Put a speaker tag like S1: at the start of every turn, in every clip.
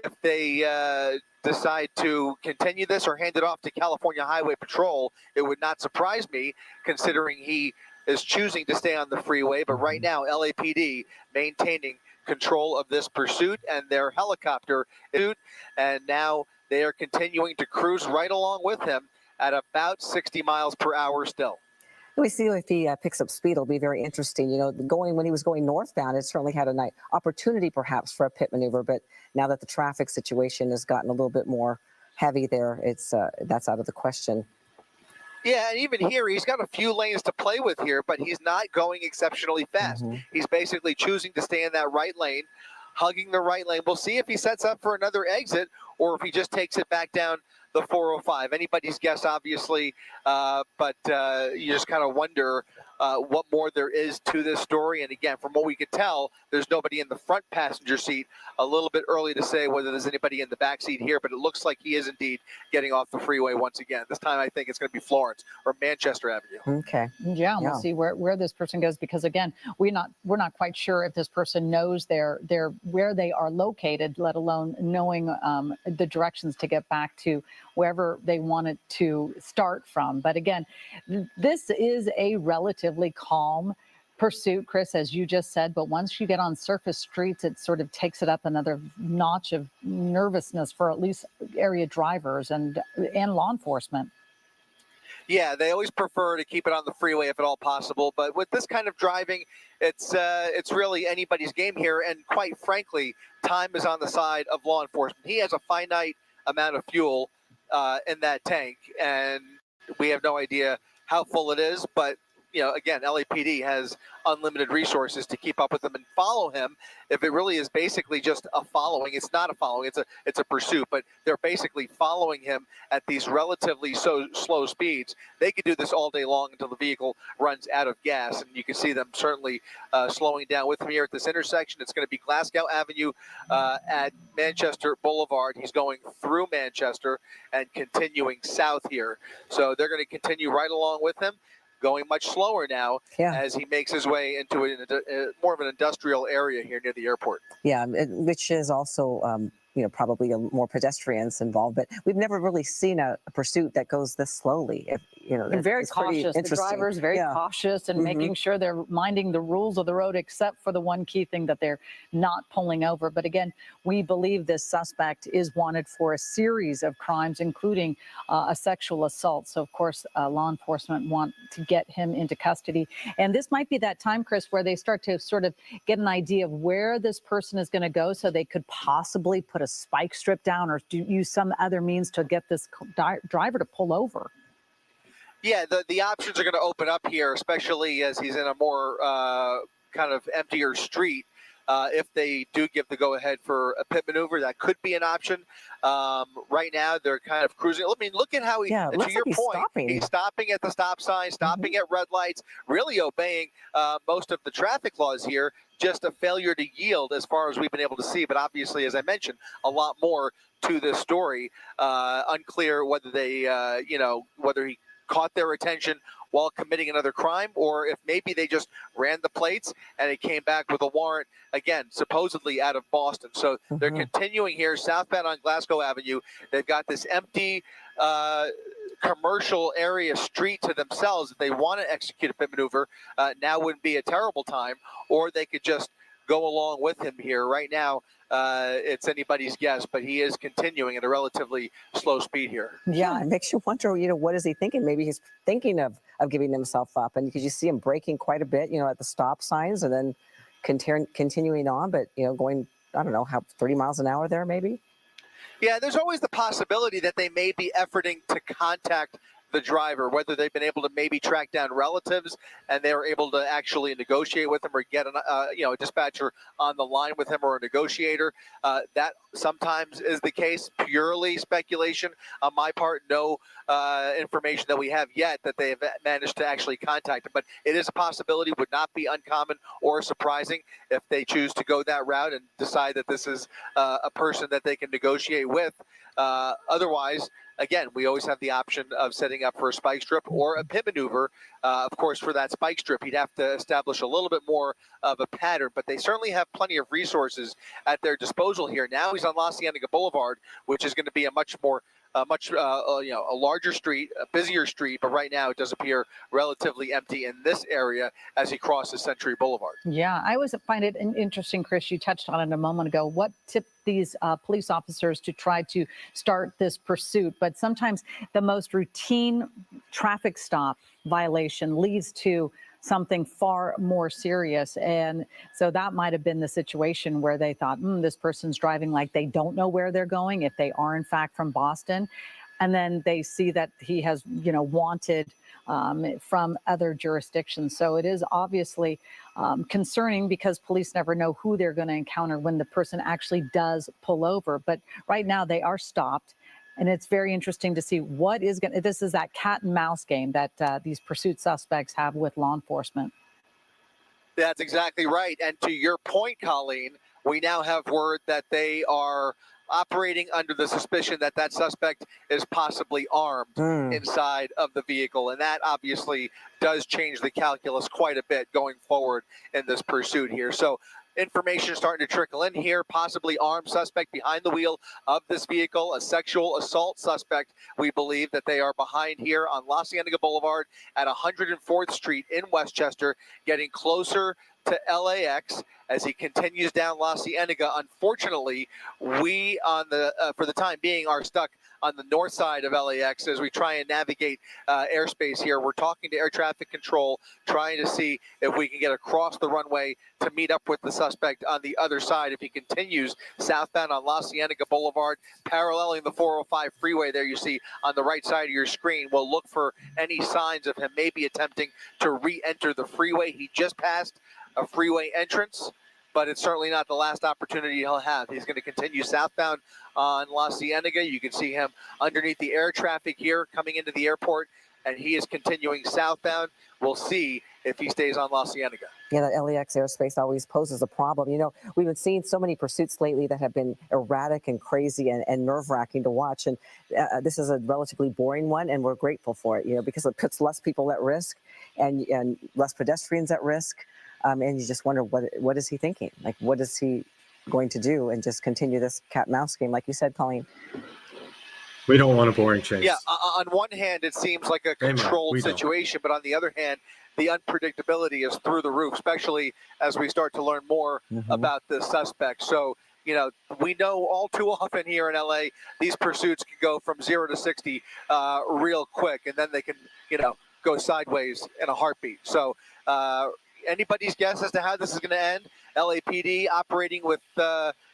S1: if they decide to continue this or hand it off to California Highway Patrol, it would not surprise me, considering he is choosing to stay on the freeway. But right now, LAPD maintaining control of this pursuit, and their helicopter is, and now they are continuing to cruise right along with him at about 60 miles per hour still.
S2: We see if he picks up speed, it'll be very interesting. You know, when he was going northbound, it certainly had a nice opportunity perhaps for a pit maneuver. But now that the traffic situation has gotten a little bit more heavy there, that's out of the question.
S1: Yeah, and even here, he's got a few lanes to play with here, but he's not going exceptionally fast. He's basically choosing to stay in that right lane, hugging the right lane. We'll see if he sets up for another exit or if he just takes it back down the 405. Anybody's guess, obviously, but you just kind of wonder what more there is to this story. And again, from what we could tell, there's nobody in the front passenger seat. A little bit early to say whether there's anybody in the back seat here, but it looks like he is indeed getting off the freeway once again. This time I think it's going to be Florence or Manchester Avenue.
S2: Okay.
S3: Yeah, we'll see where this person goes, because again, we're not quite sure if this person knows where they are located, let alone knowing the directions to get back to wherever they wanted to start from. But again, this is a relatively calm pursuit, Chris, as you just said. But once you get on surface streets, it sort of takes it up another notch of nervousness for at least area drivers and law enforcement.
S1: Yeah, they always prefer to keep it on the freeway if at all possible. But with this kind of driving, it's really anybody's game here. And quite frankly, time is on the side of law enforcement. He has a finite amount of fuel in that tank, and we have no idea how full it is. But you know, again, LAPD has unlimited resources to keep up with him and follow him. If it really is basically just a following, it's not a following, it's a pursuit, but they're basically following him at these relatively slow speeds. They could do this all day long until the vehicle runs out of gas, and you can see them certainly slowing down with him here at this intersection. It's going to be Glasgow Avenue at Manchester Boulevard. He's going through Manchester and continuing south here. So they're going to continue right along with him, going much slower now as he makes his way into more of an industrial area here near the airport.
S2: Yeah, which is also, probably more pedestrians involved. But we've never really seen a pursuit that goes this slowly.
S3: And very cautious. The driver's very cautious and making sure they're minding the rules of the road, except for the one key thing that they're not pulling over. But again, we believe this suspect is wanted for a series of crimes, including a sexual assault. So, of course, law enforcement want to get him into custody. And this might be that time, Chris, where they start to sort of get an idea of where this person is going to go, so they could possibly put a spike strip down or use some other means to get this driver to pull over.
S1: Yeah, the options are going to open up here, especially as he's in a more kind of emptier street. If they do give the go-ahead for a pit maneuver, that could be an option. Right now, they're kind of cruising. I mean, look at how to your point, he's stopping at the stop sign, stopping at red lights, really obeying most of the traffic laws here. Just a failure to yield as far as we've been able to see. But obviously, as I mentioned, a lot more to this story. Unclear whether they, whether he caught their attention while committing another crime, or if maybe they just ran the plates and it came back with a warrant, again, supposedly out of Boston. So they're continuing here southbound on Glasgow Avenue. They've got this empty commercial area street to themselves. If they want to execute a pit maneuver, now wouldn't be a terrible time, or they could just go along with him here. Right now, it's anybody's guess, but he is continuing at a relatively slow speed here.
S2: Yeah, it makes you wonder, what is he thinking? Maybe he's thinking of giving himself up, and because you see him braking quite a bit, at the stop signs, and then continuing on, but going, I don't know, 30 miles an hour there, maybe.
S1: Yeah, there's always the possibility that they may be efforting to contact the driver, whether they've been able to maybe track down relatives and they were able to actually negotiate with him, or get a dispatcher on the line with him, or a negotiator. That sometimes is the case. Purely speculation on my part. No information that we have yet that they have managed to actually contact him. But it is a possibility. Would not be uncommon or surprising if they choose to go that route and decide that this is a person that they can negotiate with. Otherwise, again, we always have the option of setting up for a spike strip or a pit maneuver. Of course, for that spike strip, he'd have to establish a little bit more of a pattern, but they certainly have plenty of resources at their disposal here. Now he's on La Cienega Boulevard, which is going to be a much more a larger street, a busier street, but right now it does appear relatively empty in this area as he crosses Century Boulevard.
S3: Yeah, I always find it interesting, Chris, you touched on it a moment ago, what tipped these police officers to try to start this pursuit. But sometimes the most routine traffic stop violation leads to something far more serious. And so that might have been the situation where they thought, this person's driving like they don't know where they're going, if they are in fact from Boston. And then they see that he has, wanted from other jurisdictions. So it is obviously concerning because police never know who they're going to encounter when the person actually does pull over. But right now they are stopped. And it's very interesting to see what is going to, this is that cat and mouse game that these pursuit suspects have with law enforcement.
S1: That's exactly right. And to your point, Colleen, we now have word that they are operating under the suspicion that that suspect is possibly armed inside of the vehicle. And that obviously does change the calculus quite a bit going forward in this pursuit here. So information starting to trickle in here, possibly armed suspect behind the wheel of this vehicle, a sexual assault suspect. We believe that they are behind here on La Cienega Boulevard at 104th Street in Westchester, getting closer to LAX as he continues down La Cienega. Unfortunately, we on the for the time being are stuck on the north side of LAX as we try and navigate airspace here. We're talking to air traffic control, trying to see if we can get across the runway to meet up with the suspect on the other side. If he continues southbound on La Cienega Boulevard, paralleling the 405 freeway there you see on the right side of your screen, we'll look for any signs of him maybe attempting to re-enter the freeway. He just passed a freeway entrance, but it's certainly not the last opportunity he'll have. He's going to continue southbound on La Cienega. You can see him underneath the air traffic here coming into the airport, and he is continuing southbound. We'll see if he stays on La Cienega.
S2: Yeah, that LAX airspace always poses a problem. We've been seeing so many pursuits lately that have been erratic and crazy and nerve-wracking to watch. And this is a relatively boring one, and we're grateful for it, because it puts less people at risk and less pedestrians at risk. And you just wonder, what is he thinking? Like, what is he going to do? And just continue this cat-mouse game, like you said, Colleen.
S4: We don't want a boring chase.
S1: Yeah, on one hand, it seems like a controlled situation, but on the other hand, the unpredictability is through the roof, especially as we start to learn more about the suspect. So, we know all too often here in LA, these pursuits can go from 0 to 60 real quick, and then they can, go sideways in a heartbeat. So, anybody's guess as to how this is going to end. LAPD operating with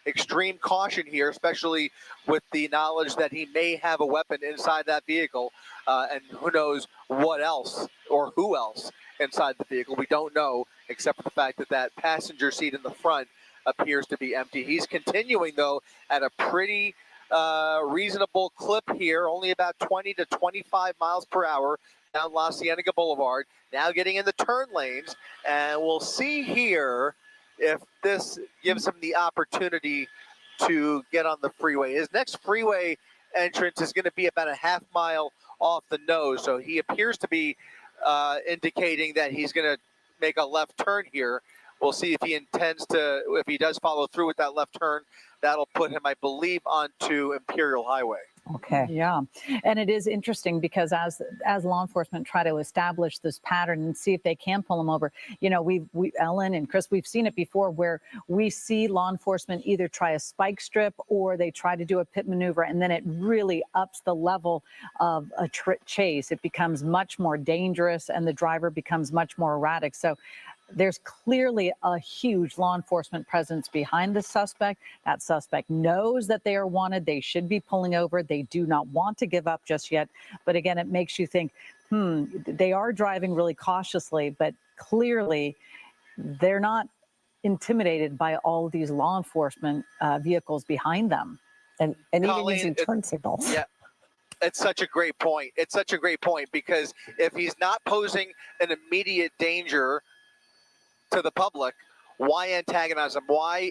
S1: extreme caution here, especially with the knowledge that he may have a weapon inside that vehicle, and who knows what else or who else inside the vehicle. We don't know, except for the fact that that passenger seat in the front appears to be empty. He's continuing, though, at a pretty reasonable clip here, only about 20 to 25 miles per hour down La Cienega Boulevard, now getting in the turn lanes, and we'll see here if this gives him the opportunity to get on the freeway. His next freeway entrance is going to be about a half mile off the nose, so he appears to be indicating that he's going to make a left turn here. We'll see if he intends to, if he does follow through with that left turn. That'll put him, I believe, onto Imperial Highway.
S2: Okay.
S3: Yeah. And it is interesting because as law enforcement try to establish this pattern and see if they can pull him over, we Ellen and Chris, we've seen it before where we see law enforcement either try a spike strip or they try to do a pit maneuver, and then it really ups the level of a chase. It becomes much more dangerous and the driver becomes much more erratic. So there's clearly a huge law enforcement presence behind the suspect. That suspect knows that they are wanted. They should be pulling over. They do not want to give up just yet. But again, it makes you think, they are driving really cautiously, but clearly they're not intimidated by all these law enforcement vehicles behind them.
S2: And even
S1: Colleen,
S2: using turn signals.
S1: Yeah. It's such a great point. It's such a great point because if he's not posing an immediate danger to the public, why antagonize him? Why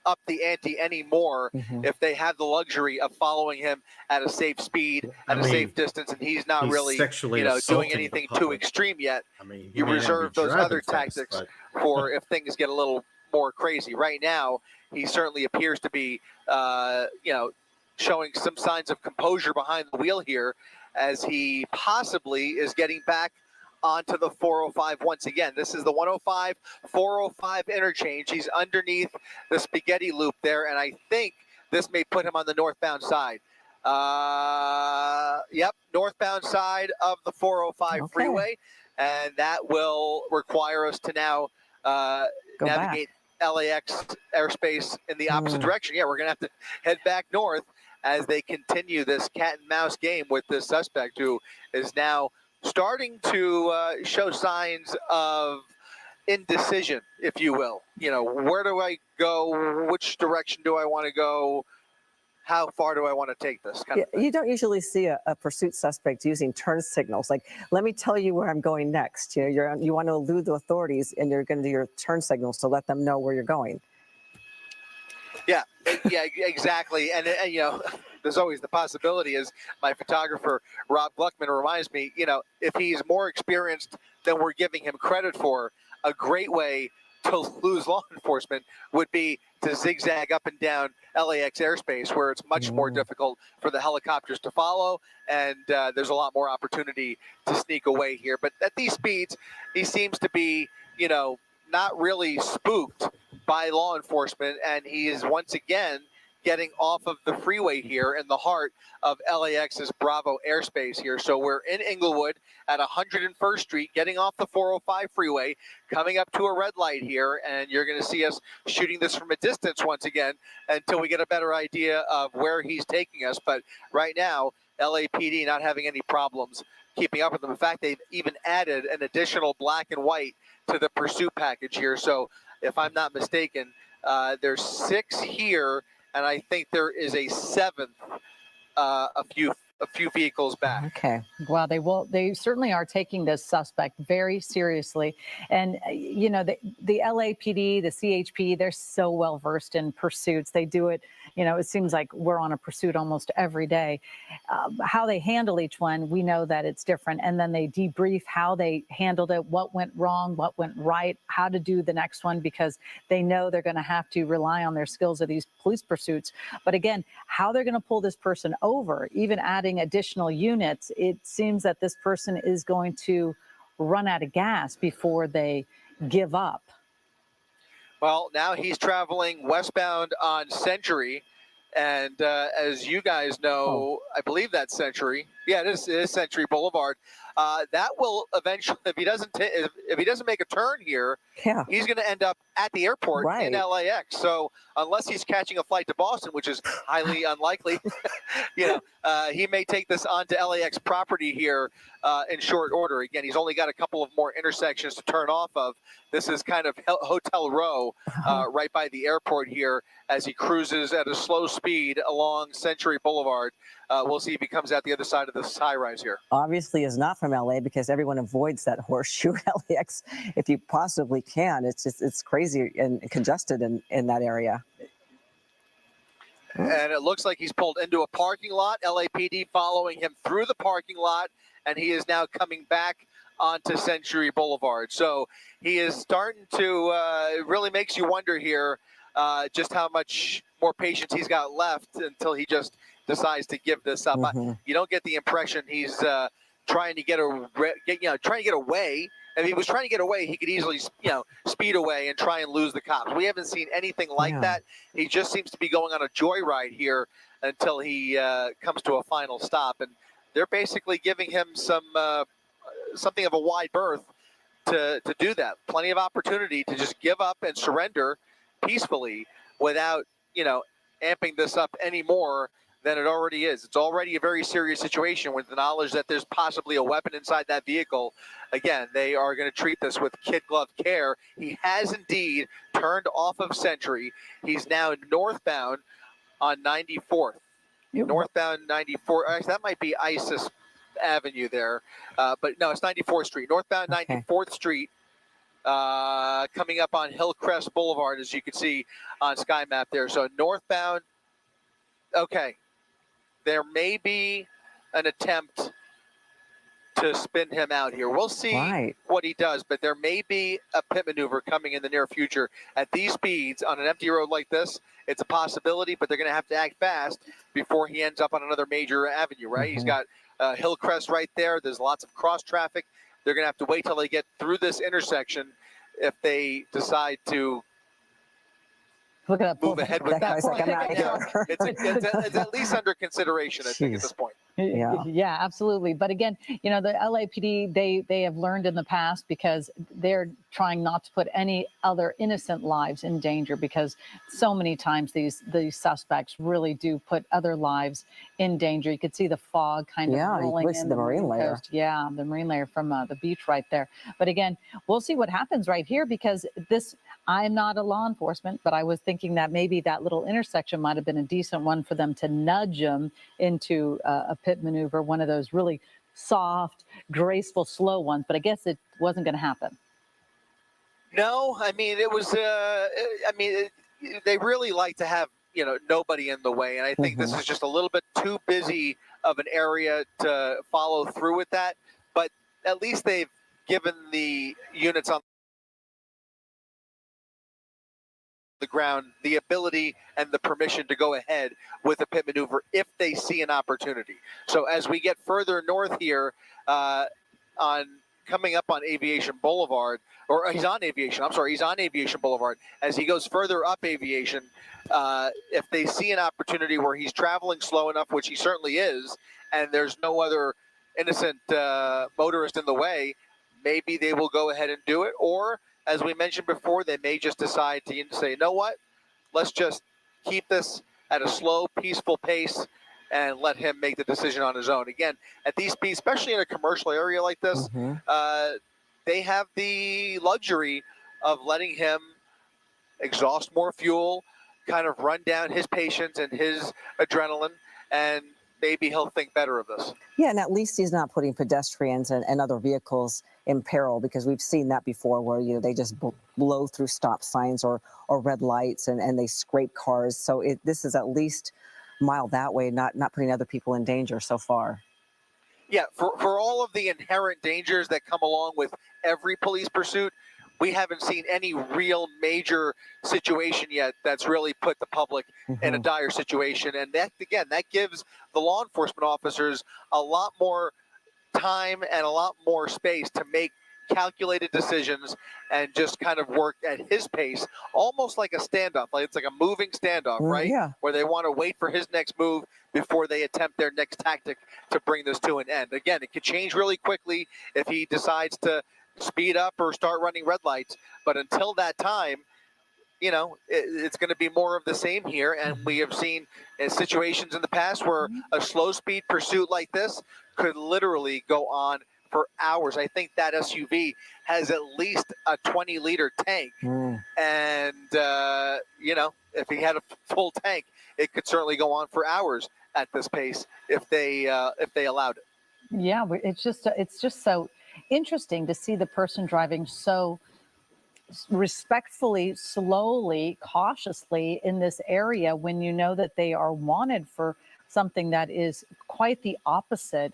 S1: up the ante anymore
S2: Mhm.
S1: if they have the luxury of following him at a safe speed,
S4: I
S1: at a
S4: mean,
S1: safe distance, and he's not
S4: he's
S1: really,
S4: sexually
S1: doing
S4: assaulting the
S1: anything too
S4: public.
S1: extreme yet.
S4: I mean, he
S1: You
S4: may not be
S1: reserve those
S4: driving
S1: other
S4: fast,
S1: tactics
S4: but
S1: for if things get a little more crazy. Right now, he certainly appears to be, showing some signs of composure behind the wheel here as he possibly is getting back onto the 405 once again. This is the 105 405 interchange. He's underneath the spaghetti loop there, and I think this may put him on the northbound side. Yep, northbound side of the 405
S2: Okay.
S1: freeway, and that will require us to now
S2: Go
S1: navigate LAX airspace in the opposite direction. Yeah, we're going to have to head back north as they continue this cat and mouse game with this suspect who is now starting to show signs of indecision, if you will. Where do I go? Which direction do I want to go? How far do I want to take this?
S2: Yeah, you don't usually see a pursuit suspect using turn signals. Like, let me tell you where I'm going next. You want to elude the authorities, and you're going to do your turn signals to let them know where you're going.
S1: Yeah, exactly. And there's always the possibility, as my photographer, Rob Gluckman, reminds me, if he's more experienced than we're giving him credit for, a great way to lose law enforcement would be to zigzag up and down LAX airspace, where it's much more difficult for the helicopters to follow, and there's a lot more opportunity to sneak away here. But at these speeds, he seems to be, not really spooked by law enforcement, and he is once again getting off of the freeway here in the heart of LAX's Bravo airspace here. So we're in Inglewood at 101st Street, getting off the 405 freeway, coming up to a red light here, and you're going to see us shooting this from a distance once again until we get a better idea of where he's taking us. But right now, LAPD not having any problems keeping up with them. In fact, they've even added an additional black and white to the pursuit package here. So if I'm not mistaken, there's 6 here, and I think there is a 7th a few vehicles back.
S2: Okay.
S3: Well, they certainly are taking this suspect very seriously. And, the LAPD, the CHP, they're so well versed in pursuits. They do it, it seems like we're on a pursuit almost every day. How they handle each one, we know that it's different. And then they debrief how they handled it, what went wrong, what went right, how to do the next one, because they know they're going to have to rely on their skills of these police pursuits. But again, how they're going to pull this person over, even adding additional units, it seems that this person is going to run out of gas before they give up.
S1: Well, now he's traveling westbound on Century, and as you guys know, I believe that's Century. Yeah, it is Century Boulevard. That will eventually, if he doesn't make a turn here, he's going to end up at the airport in LAX. So unless he's catching a flight to Boston, which is highly unlikely, he may take this onto LAX property here in short order. Again, he's only got a couple of more intersections to turn off of. This is kind of Hotel Row right by the airport here as he cruises at a slow speed along Century Boulevard. We'll see if he comes out the other side of this high rise here.
S2: Obviously is not from LA, because everyone avoids that horseshoe LAX if you possibly can. It's crazy and congested in that area.
S1: And it looks like he's pulled into a parking lot. LAPD following him through the parking lot, and he is now coming back onto Century Boulevard. So he is starting to, it really makes you wonder here just how much more patience he's got left until he just decides to give this up. You don't get the impression he's trying to get away. If he was trying to get away, he could easily, speed away and try and lose the cops. We haven't seen anything like that. He just seems to be going on a joyride here until he comes to a final stop. And they're basically giving him something of a wide berth to do that. Plenty of opportunity to just give up and surrender peacefully without, amping this up any more than it already is. It's already a very serious situation with the knowledge that there's possibly a weapon inside that vehicle. Again, they are going to treat this with kid glove care. He has indeed turned off of Century. He's now northbound on 94th. Northbound 94th. Actually, that might be Isis Avenue there. But no, it's 94th Street. Northbound 94th Street. coming up on Hillcrest Boulevard, as you can see on Sky Map there. So northbound, okay, there may be an attempt to spin him out here. We'll see what he does, but there may be a pit maneuver coming in the near future. At these speeds, on an empty road like this, it's a possibility, but they're going to have to act fast before he ends up on another major avenue, right? He's got Hillcrest right there. There's lots of cross traffic. They're going to have to wait till they get through this intersection if they decide to
S3: Look at that
S1: move ahead with that. It's at least under consideration, I think, at this point.
S3: Yeah, absolutely. But again, you know, the LAPD, they have learned in the past, because they're trying not to put any other innocent lives in danger, because so many times these suspects really do put other lives in danger. You could see the fog kind of rolling in
S2: the marine layer.
S3: Coast. Yeah, the marine layer from the beach right there. But again, we'll see what happens right here, because this, I'm not a law enforcement, but I was thinking that maybe that little intersection might have been a decent one for them to nudge him into a pit maneuver, one of those really soft, graceful, slow ones. But I guess it wasn't going to happen.
S1: No, I mean, it was, they really like to have, you know, nobody in the way. And I think this is just a little bit too busy of an area to follow through with that. But at least they've given the units on the ground the ability and the permission to go ahead with a pit maneuver if they see an opportunity. So as we get further north here, coming up on Aviation Boulevard, or he's on Aviation Boulevard. As he goes further up Aviation, if they see an opportunity where he's traveling slow enough, which he certainly is, and there's no other innocent motorist in the way, maybe they will go ahead and do it. Or, as we mentioned before, they may just decide to say, you know what, let's just keep this at a slow, peaceful pace and let him make the decision on his own. Again, at these speeds, especially in a commercial area like this, they have the luxury of letting him exhaust more fuel, kind of run down his patience and his adrenaline, and maybe he'll think better of this.
S2: Yeah, and at least he's not putting pedestrians and other vehicles in peril, because we've seen that before, where, you know, they just blow through stop signs or red lights and they scrape cars. So this is at least mild that way, not putting other people in danger so far.
S1: Yeah, for all of the inherent dangers that come along with every police pursuit, we haven't seen any real major situation yet that's really put the public in a dire situation. And that, again, that gives the law enforcement officers a lot more time and a lot more space to make calculated decisions and just kind of work at his pace, almost like a standoff. Like it's like a moving standoff, right?
S2: Yeah.
S1: Where they want to wait for his next move before they attempt their next tactic to bring this to an end. Again, it could change really quickly if he decides to speed up or start running red lights. But until that time, you know, it's going to be more of the same here. And we have seen situations in the past where a slow speed pursuit like this could literally go on for hours. I think that SUV has at least a 20-liter tank. And, you know, if he had a full tank, it could certainly go on for hours at this pace if they allowed it.
S3: Yeah, it's just so interesting to see the person driving so respectfully, slowly, cautiously in this area, when you know that they are wanted for something that is quite the opposite.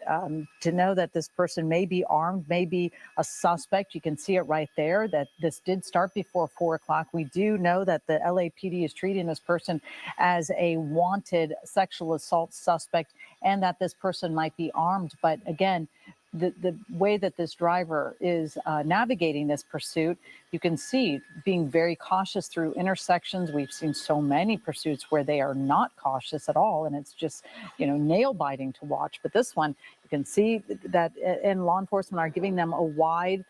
S3: To know that this person may be armed, may be a suspect. You can see it right there that this did start before 4 o'clock. We do know that the LAPD is treating this person as a wanted sexual assault suspect, and that this person might be armed. But again, the way that this driver is navigating this pursuit, you can see being very cautious through intersections. We've seen so many pursuits where they are not cautious at all, and it's just, you know, nail biting to watch. But this one, you can see that, and law enforcement are giving them a wide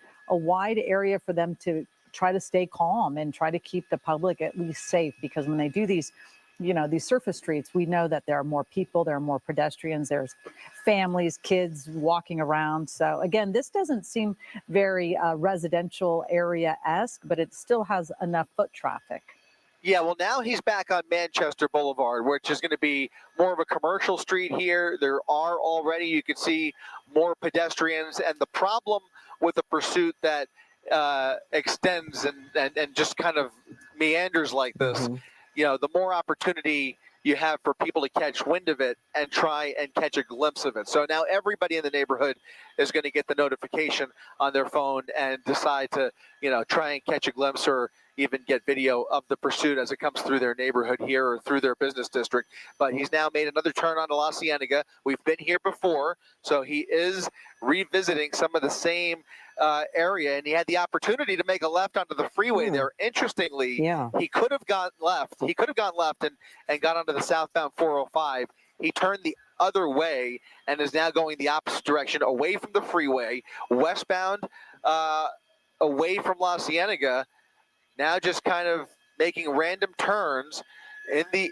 S3: area for them to try to stay calm and try to keep the public at least safe, because when they do these, you know, these surface streets, we know that there are more people, there are more pedestrians, there's families, kids walking around. So again, this doesn't seem very residential area-esque, but it still has enough foot traffic.
S1: Yeah, well, now he's back on Manchester Boulevard, which is going to be more of a commercial street here. There are already, you can see, more pedestrians. And the problem with the pursuit that extends and just kind of meanders like this,
S2: Mhm.
S1: the more opportunity you have for people to catch wind of it and try and catch a glimpse of it. So now everybody in the neighborhood is going to get the notification on their phone and decide to, try and catch a glimpse or even get video of the pursuit as it comes through their neighborhood here or through their business district. But he's now made another turn onto La Cienega. We've been here before, so he is revisiting some of the same area, and he had the opportunity to make a left onto the freeway there. Interestingly,
S2: Yeah.
S1: he could have gone left. He could have gone left and got onto the southbound 405. He turned the other way and is now going the opposite direction, away from the freeway, westbound, away from La Cienega. Now just kind of making random turns in the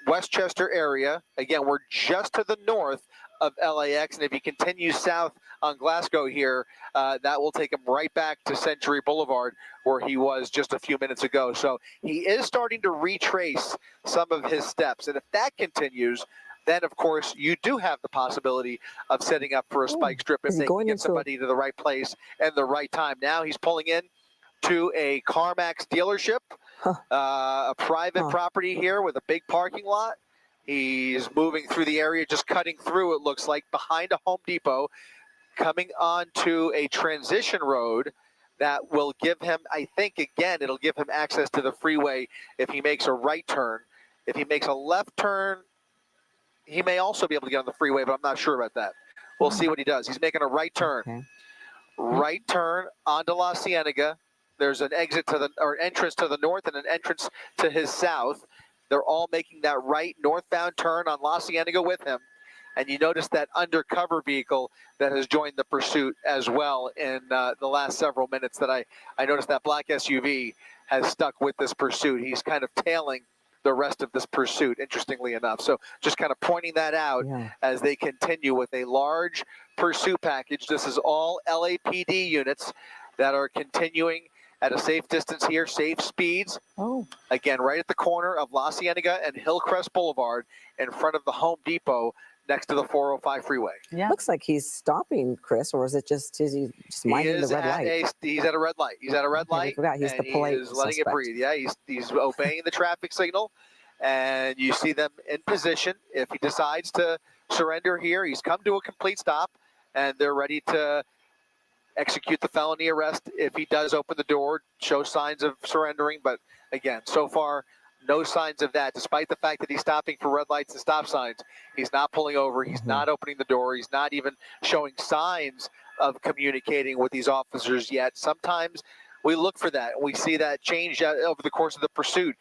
S1: Westchester area. Again, we're just to the north of LAX, and if he continues south on Glasgow here, that will take him right back to Century Boulevard, where he was just a few minutes ago. So he is starting to retrace some of his steps, and if that continues, then of course you do have the possibility of setting up for a spike strip if they can get somebody to the right place and the right time. Now he's pulling in to a CarMax dealership, a private property here with a big parking lot. He's moving through the area, just cutting through, it looks like, behind a Home Depot, coming onto a transition road that will give him, I think, again, it'll give him access to the freeway if he makes a right turn. If he makes a left turn, he may also be able to get on the freeway, but I'm not sure about that. We'll see what he does. He's making a right turn.
S2: Okay.
S1: Right turn onto La Cienega. There's an exit to or entrance to the north and an entrance to his south. They're all making that right northbound turn on La Cienega with him. And you notice that undercover vehicle that has joined the pursuit as well in the last several minutes that I noticed that black SUV has stuck with this pursuit. He's kind of tailing the rest of this pursuit, interestingly enough. So just kind of pointing that out as they continue with a large pursuit package. This is all LAPD units that are continuing at a safe distance here, safe speeds. Again, right at the corner of La Cienega and Hillcrest Boulevard in front of the Home Depot next to the 405 freeway.
S2: Yeah. Looks like he's stopping, Chris, or is he just minding the red light?
S1: He's at a red light. He's at a red light.
S2: I forgot. He's the polite
S1: He's letting
S2: suspect.
S1: it breathe. Yeah, he's obeying the traffic signal. And you see them in position. If he decides to surrender here, he's come to a complete stop, and they're ready to execute the felony arrest if he does open the door, show signs of surrendering. But again, so far, no signs of that, despite the fact that he's stopping for red lights and stop signs. He's not pulling over. He's not opening the door. He's not even showing signs of communicating with these officers yet. Sometimes we look for that. We see that change over the course of the pursuit.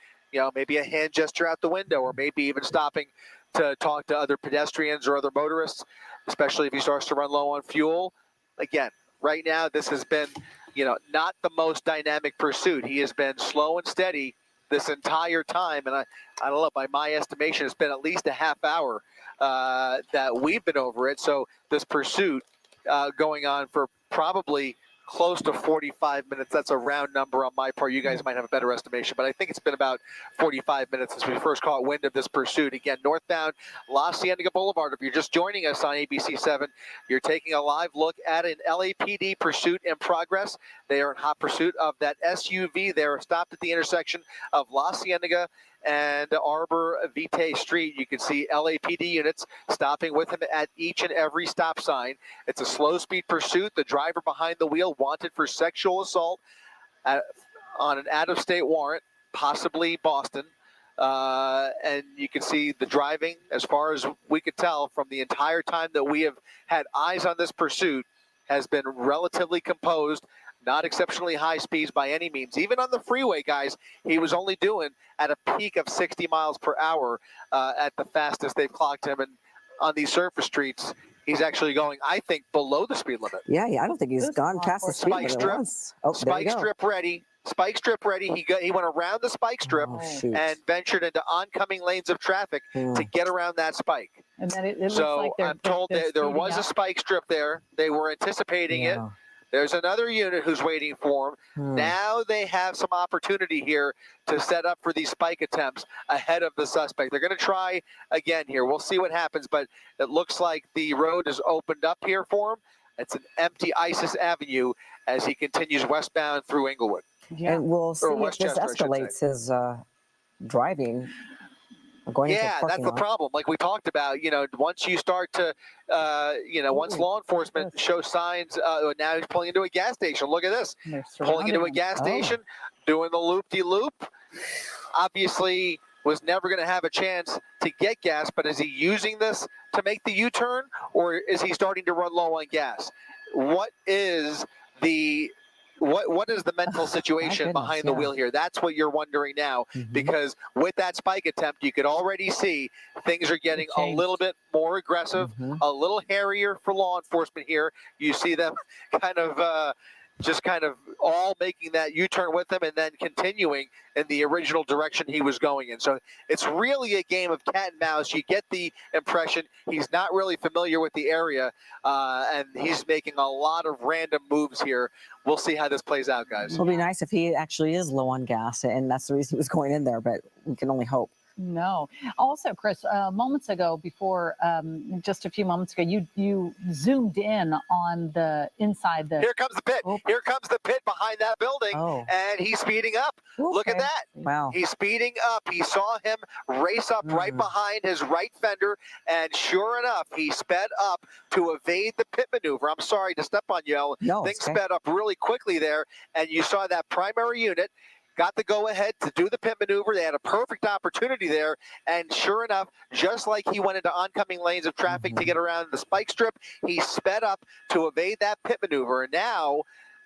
S1: Maybe a hand gesture out the window, or maybe even stopping to talk to other pedestrians or other motorists, especially if he starts to run low on fuel. Again, right now, this has been, not the most dynamic pursuit. He has been slow and steady this entire time, and I don't know, by my estimation, it's been at least a half hour that we've been over it. So this pursuit going on for probably close to 45 minutes. That's a round number on my part. You guys might have a better estimation, but I think it's been about 45 minutes since we first caught wind of this pursuit. Again, northbound La Cienega Boulevard. If you're just joining us on ABC7, you're taking a live look at an LAPD pursuit in progress. They are in hot pursuit of that SUV. They're stopped at the intersection of La Cienega and Arbor Vitae Street. You can see LAPD units stopping with him at each and every stop sign. It's a slow speed pursuit. The driver behind the wheel wanted for sexual assault on an out-of-state warrant, possibly Boston. And you can see the driving, as far as we could tell from the entire time that we have had eyes on this pursuit, has been relatively composed. Not exceptionally high speeds by any means. Even on the freeway, guys, he was only doing at a peak of 60 miles per hour at the fastest they've clocked him. And on these surface streets, he's actually going, I think, below the speed limit.
S2: Yeah, I don't think he's gone past the speed limit once. Oh,
S1: spike strip ready. Spike strip ready. He went around the spike strip and ventured into oncoming lanes of traffic to get around that spike.
S3: And then it looks
S1: so
S3: like
S1: I'm told there was a spike strip there. They were anticipating it. There's another unit who's waiting for him. Now they have some opportunity here to set up for these spike attempts ahead of the suspect. They're going to try again here. We'll see what happens, but it looks like the road is opened up here for him. It's an empty Isis Avenue as he continues westbound through Inglewood.
S3: Yeah.
S2: And we'll see if this
S1: Westchester, I should say.
S2: escalates his driving. Going into the
S1: Yeah, that's
S2: parking
S1: the
S2: lot.
S1: problem. Like we talked about, once you start to, once law enforcement shows signs, now he's pulling into a gas station. Look at this.
S3: They're
S1: Pulling into a
S3: surrounding
S1: gas
S3: him.
S1: station, doing the loop-de-loop. Obviously was never going to have a chance to get gas, but is he using this to make the U-turn, or is he starting to run low on gas? What is the mental situation
S2: goodness,
S1: behind the
S2: yeah.
S1: wheel here? That's what you're wondering now,
S2: Mhm.
S1: because with that spike attempt, you could already see things are getting a
S3: changed.
S1: little bit more aggressive,
S2: Mhm.
S1: a little hairier for law enforcement here. You see them kind of just kind of all making that U-turn with him and then continuing in the original direction he was going in. So it's really a game of cat and mouse. You get the impression he's not really familiar with the area, and he's making a lot of random moves here. We'll see how this plays out, guys.
S2: It'll be nice if he actually is low on gas, and that's the reason he was going in there, but we can only hope.
S3: No. Also, Chris, moments ago, just a few moments ago, you zoomed in on the inside the.
S1: Here comes the pit.
S3: Oh.
S1: Here comes the pit behind that building,
S2: Oh.
S1: and he's speeding up. Look at
S2: Okay.
S1: that.
S2: Wow.
S1: He's speeding up. He saw him race up right
S2: Mhm.
S1: behind his right fender, and sure enough, he sped up to evade the pit maneuver. I'm sorry to step on you, Ellen.
S2: No,
S1: Things
S2: it's okay.
S1: sped up really quickly there, and you saw that primary unit got the go-ahead to do the pit maneuver. They had a perfect opportunity there, and sure enough, just like he went into oncoming lanes of traffic to
S2: Mhm.
S1: get around the spike strip, he sped up to evade that pit maneuver, and now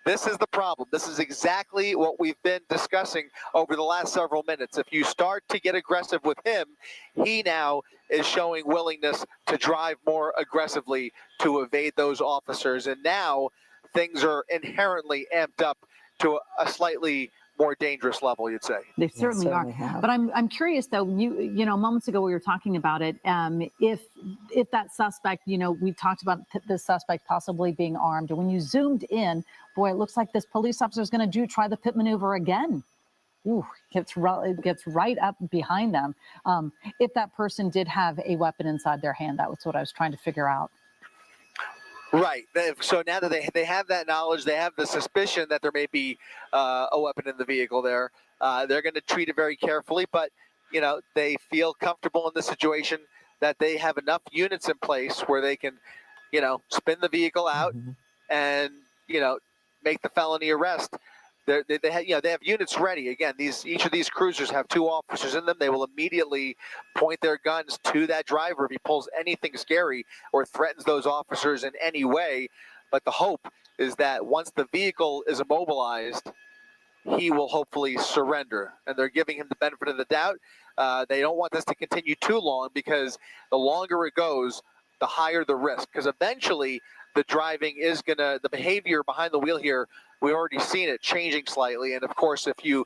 S1: this is the problem. This is exactly what we've been discussing over the last several minutes. If you start to get aggressive with him, he now is showing willingness to drive more aggressively to evade those officers, and now things are inherently amped up to a slightly more dangerous level, you'd say.
S3: They certainly are.
S2: have.
S3: But I'm curious though. Moments ago we were talking about it. If that suspect, we talked about the suspect possibly being armed. And when you zoomed in, boy, it looks like this police officer is going to try the pit maneuver again. Ooh, it gets right up behind them. If that person did have a weapon inside their hand, that was what I was trying to figure out.
S1: Right. So now that they have that knowledge, they have the suspicion that there may be a weapon in the vehicle there. They're going to treat it very carefully, but they feel comfortable in the situation that they have enough units in place where they can, spin the vehicle out
S2: Mhm.
S1: and make the felony arrest. They have units ready. Again, each of these cruisers have 2 officers in them. They will immediately point their guns to that driver if he pulls anything scary or threatens those officers in any way. But the hope is that once the vehicle is immobilized, he will hopefully surrender. And they're giving him the benefit of the doubt. They don't want this to continue too long, because the longer it goes, the higher the risk. Because eventually the behavior behind the wheel here, we've already seen it changing slightly. And of course, if you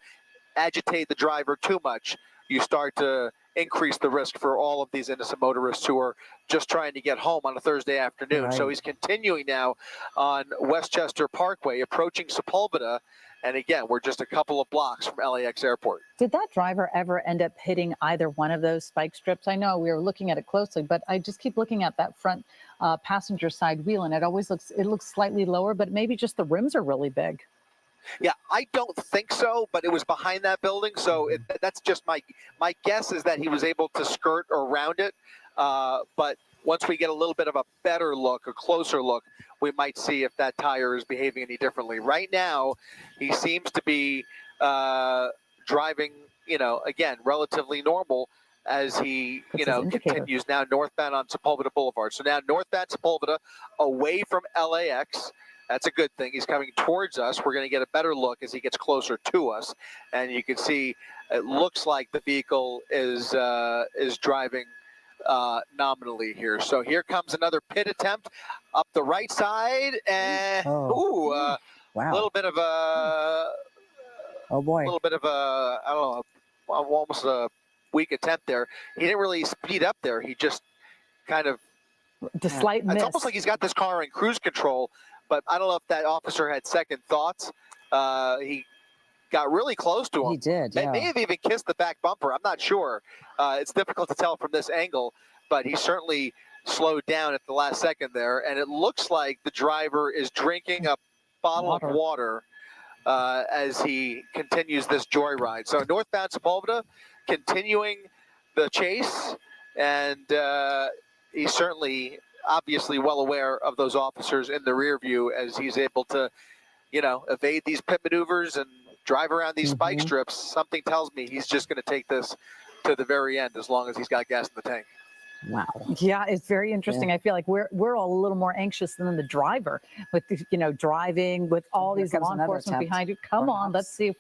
S1: agitate the driver too much, you start to increase the risk for all of these innocent motorists who are just trying to get home on a Thursday afternoon.
S2: Right.
S1: So he's continuing now on Westchester Parkway, approaching Sepulveda. And again, we're just a couple of blocks from LAX Airport.
S3: Did that driver ever end up hitting either one of those spike strips? I know we were looking at it closely, but I just keep looking at that front passenger side wheel, and it looks slightly lower, but maybe just the rims are really big.
S1: Yeah, I don't think so, but it was behind that building, so that's just my guess is that he was able to skirt around it. But once we get a little bit of a better look, a closer look, we might see if that tire is behaving any differently. Right now, he seems to be driving, again, relatively normal as he,
S3: Puts his indicator.
S1: continues now northbound on Sepulveda Boulevard. So now northbound Sepulveda, away from LAX. That's a good thing. He's coming towards us. We're going to get a better look as he gets closer to us. And you can see it looks like the vehicle is driving nominally here. So here comes another pit attempt up the right side, and
S2: Wow.
S1: a little bit of a
S2: Oh boy.
S1: I don't know, almost a weak attempt there. He didn't really speed up there. He just kind of,
S3: The slight miss.
S1: it's almost like he's got this car in cruise control, but I don't know if that officer had second thoughts. He got really close to him.
S2: He did, yeah.
S1: May have even kissed the back bumper. I'm not sure. It's difficult to tell from this angle, but he certainly slowed down at the last second there, and it looks like the driver is drinking a bottle of water as he continues this joyride. So northbound Sepulveda continuing the chase, and he's certainly obviously well aware of those officers in the rear view as he's able to, evade these pit maneuvers and drive around these spike strips. Something tells me he's just going to take this to the very end as long as he's got gas in the tank.
S2: Wow.
S3: Yeah, it's very interesting. I feel like we're all a little more anxious than the driver with driving with all
S2: Here
S3: these
S2: comes
S3: law
S2: another
S3: enforcement
S2: attempt,
S3: behind you. Come on, let's see.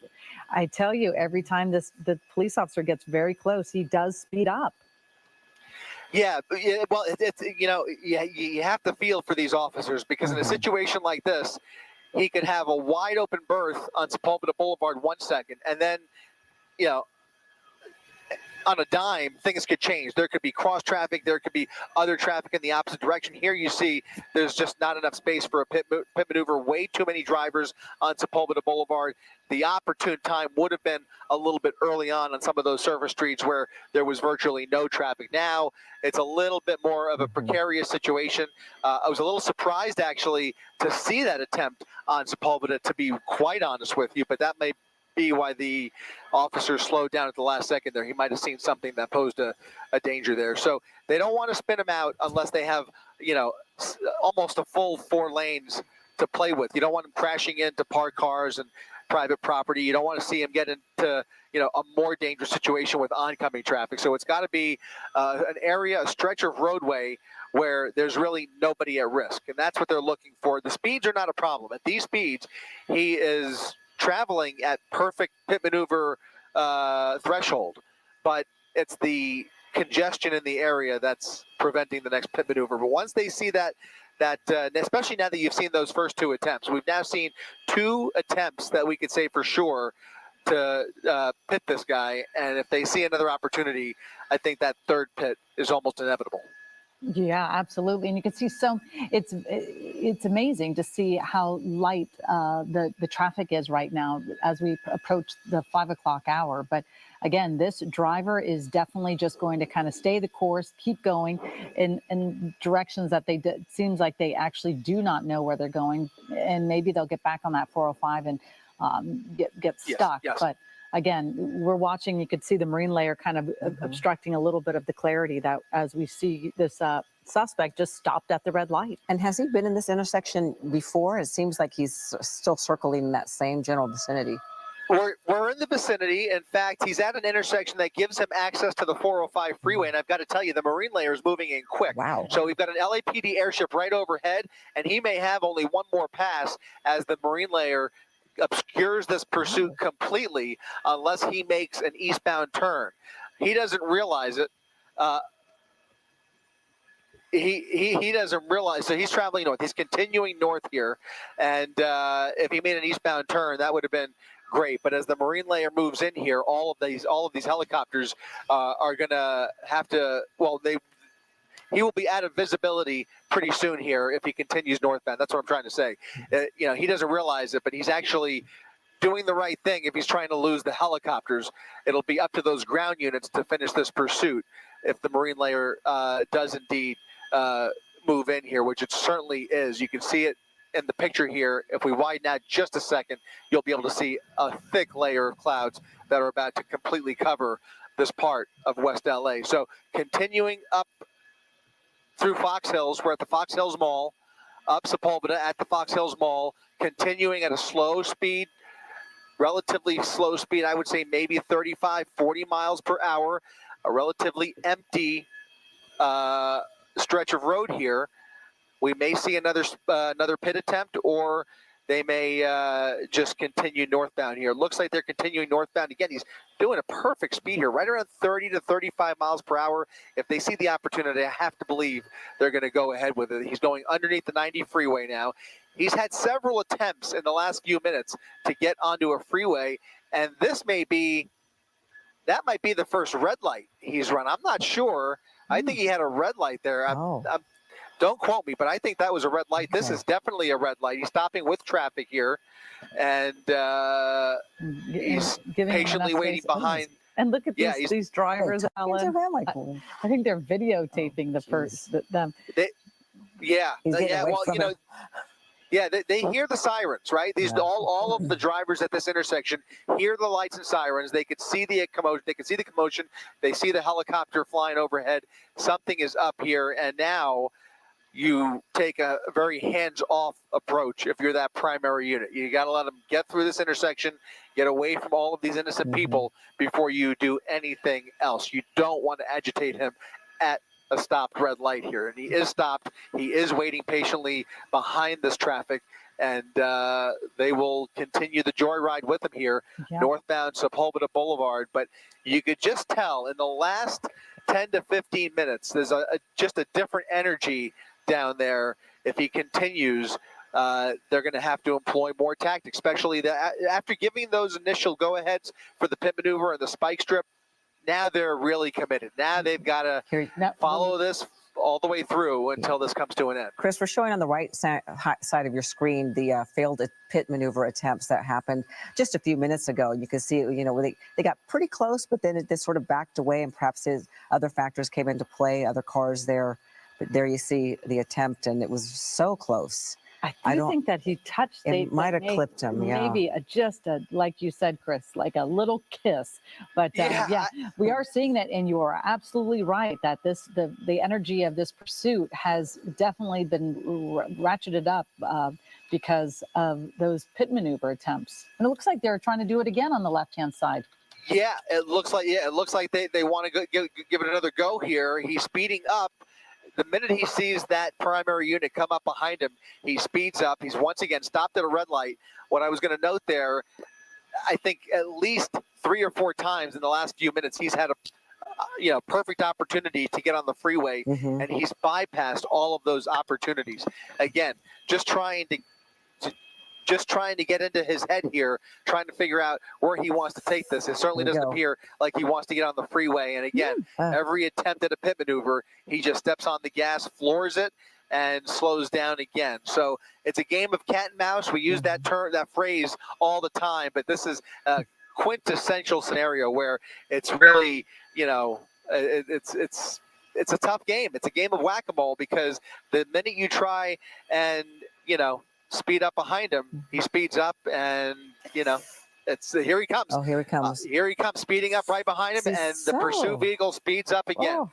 S3: I tell you, every time the police officer gets very close, he does speed up.
S1: Yeah, well, you have to feel for these officers because in a situation like this, he could have a wide open berth on Sepulveda Boulevard 1 second, and then, on a dime, things could change. There could be cross traffic. There could be other traffic in the opposite direction. Here you see there's just not enough space for a pit maneuver. Way too many drivers on Sepulveda Boulevard. The opportune time would have been a little bit early on some of those surface streets where there was virtually no traffic. Now it's a little bit more of a precarious situation. I was a little surprised actually to see that attempt on Sepulveda, to be quite honest with you, but that may be why the officer slowed down at the last second there. He might have seen something that posed a danger there. So they don't want to spin him out unless they have, almost a full 4 lanes to play with. You don't want him crashing into parked cars and private property. You don't want to see him get into, a more dangerous situation with oncoming traffic. So it's got to be an area, a stretch of roadway where there's really nobody at risk. And that's what they're looking for. The speeds are not a problem. At these speeds, he is traveling at perfect pit maneuver threshold, but it's the congestion in the area that's preventing the next pit maneuver. But once they see that especially now that you've seen those first 2 attempts, we've now seen 2 attempts that we could say for sure to pit this guy, and if they see another opportunity, I think that 3rd pit is almost inevitable.
S3: Yeah, absolutely. And you can see it's amazing to see how light the traffic is right now as we approach the 5 o'clock hour. But again, this driver is definitely just going to kind of stay the course, keep going in directions that seems like they actually do not know where they're going. And maybe they'll get back on that 405 and get stuck.
S1: Yes.
S3: But again, we're watching, you could see the marine layer kind of obstructing a little bit of the clarity that as we see this suspect just stopped at the red light.
S2: And has he been in this intersection before? It seems like he's still circling in that same general vicinity.
S1: We're in the vicinity. In fact, he's at an intersection that gives him access to the 405 freeway. And I've got to tell you, the marine layer is moving in quick.
S2: Wow.
S1: So we've got an LAPD airship right overhead, and he may have only one more pass as the marine layer obscures this pursuit completely unless he makes an eastbound turn. He doesn't realize it. He doesn't realize. So he's traveling north. He's continuing north here, and if he made an eastbound turn, that would have been great. But as the marine layer moves in here, all of these helicopters are going to have to. Well, he will be out of visibility pretty soon here if he continues northbound. That's what I'm trying to say. He doesn't realize it, but he's actually doing the right thing. If he's trying to lose the helicopters, it'll be up to those ground units to finish this pursuit if the marine layer does indeed move in here, which it certainly is. You can see it in the picture here. If we widen out just a second, you'll be able to see a thick layer of clouds that are about to completely cover this part of West LA. So continuing up through Fox Hills. We're at the Fox Hills Mall, up Sepulveda at the Fox Hills Mall, continuing at a slow speed, relatively slow speed, I would say maybe 35, 40 miles per hour, a relatively empty stretch of road here. We may see another pit attempt, or they may just continue northbound here. It looks like they're continuing northbound. Again, he's doing a perfect speed here, right around 30 to 35 miles per hour. If they see the opportunity, I have to believe they're going to go ahead with it. He's going underneath the 90 freeway now. He's had several attempts in the last few minutes to get onto a freeway, and that might be the first red light he's run. I'm not sure. I think he had a red light there. Don't quote me, but I think that was a red light. Okay. This is definitely a red light. He's stopping with traffic here, and he's patiently waiting behind.
S3: And look at
S1: Yeah,
S3: these drivers, Alan.
S2: Like,
S3: I think they're videotaping them.
S1: yeah,
S2: He's getting
S1: yeah.
S2: away
S1: Well,
S2: from
S1: you know,
S2: him.
S1: yeah, they hear the sirens, right? These
S2: Yeah.
S1: all of the drivers at this intersection hear the lights and sirens. They could see the commotion. They can see the commotion. They see the helicopter flying overhead. Something is up here, and now you take a very hands-off approach if you're that primary unit. You got to let them get through this intersection, get away from all of these innocent people before you do anything else. You don't want to agitate him at a stopped red light here. And he is stopped. He is waiting patiently behind this traffic, and they will continue the joyride with him here, northbound Sepulveda Boulevard. But you could just tell in the last 10 to 15 minutes, there's just a different energy down there. If he continues, they're going to have to employ more tactics, especially after giving those initial go-aheads for the pit maneuver and the spike strip. Now they're really committed. Now they've got to follow this all the way through until this comes to an end.
S2: Chris, we're showing on the right side of your screen the failed pit maneuver attempts that happened just a few minutes ago. You can see, you know, they got pretty close, but then it sort of backed away, and perhaps other factors came into play, other cars there. But there you see the attempt, and it was so close.
S3: I do think that he touched.
S2: It might have clipped him. Yeah,
S3: maybe just like you said, Chris, like a little kiss. But we are seeing that, and you are absolutely right that the energy of this pursuit has definitely been ratcheted up because of those pit maneuver attempts. And it looks like they're trying to do it again on the left-hand side.
S1: Yeah, it looks like they want to give it another go here. He's speeding up. The minute he sees that primary unit come up behind him, he speeds up. He's once again stopped at a red light. What I was going to note there, I think at least 3 or 4 times in the last few minutes, he's had a perfect opportunity to get on the freeway, and he's bypassed all of those opportunities. Again, just trying to get into his head here, trying to figure out where he wants to take this. It certainly doesn't appear like he wants to get on the freeway. And again, every attempt at a pit maneuver, he just steps on the gas, floors it, and slows down again. So it's a game of cat and mouse. We use that phrase all the time, but this is a quintessential scenario where it's really, it's a tough game. It's a game of whack-a-mole, because the minute you try and, speed up behind him, he speeds up, and it's here he comes.
S2: Oh, here he comes.
S1: Here he comes, speeding up right behind him, and the pursuit vehicle speeds up again.
S2: Oh.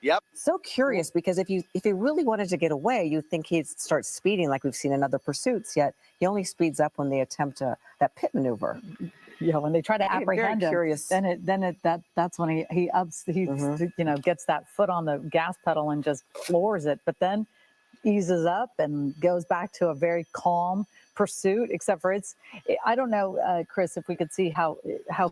S1: Yep.
S2: So curious, because if he really wanted to get away, you'd think he'd start speeding like we've seen in other pursuits. Yet he only speeds up when they attempt that pit maneuver.
S3: Yeah, when they try to apprehend him,
S2: curious.
S3: That's when he ups, gets that foot on the gas pedal and just floors it. But then eases up and goes back to a very calm pursuit, except for I don't know, Chris, if we could see how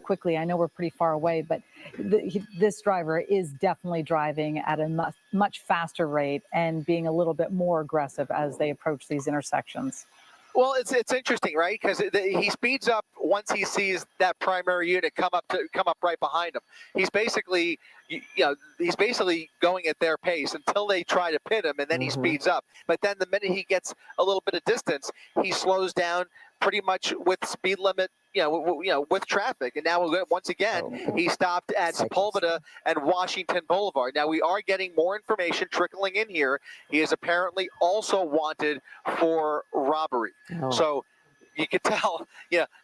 S3: quickly. I know we're pretty far away, but this driver is definitely driving at a much faster rate and being a little bit more aggressive as they approach these intersections.
S1: Well, it's interesting, right? Because he speeds up once he sees that primary unit come up right behind him. He's basically, going at their pace until they try to pit him, and then he speeds up. But then the minute he gets a little bit of distance, he slows down pretty much with speed limit, with traffic. And now once again, he stopped at Sepulveda and Washington Boulevard. Now we are getting more information trickling in here. He is apparently also wanted for robbery. Oh. So you could tell,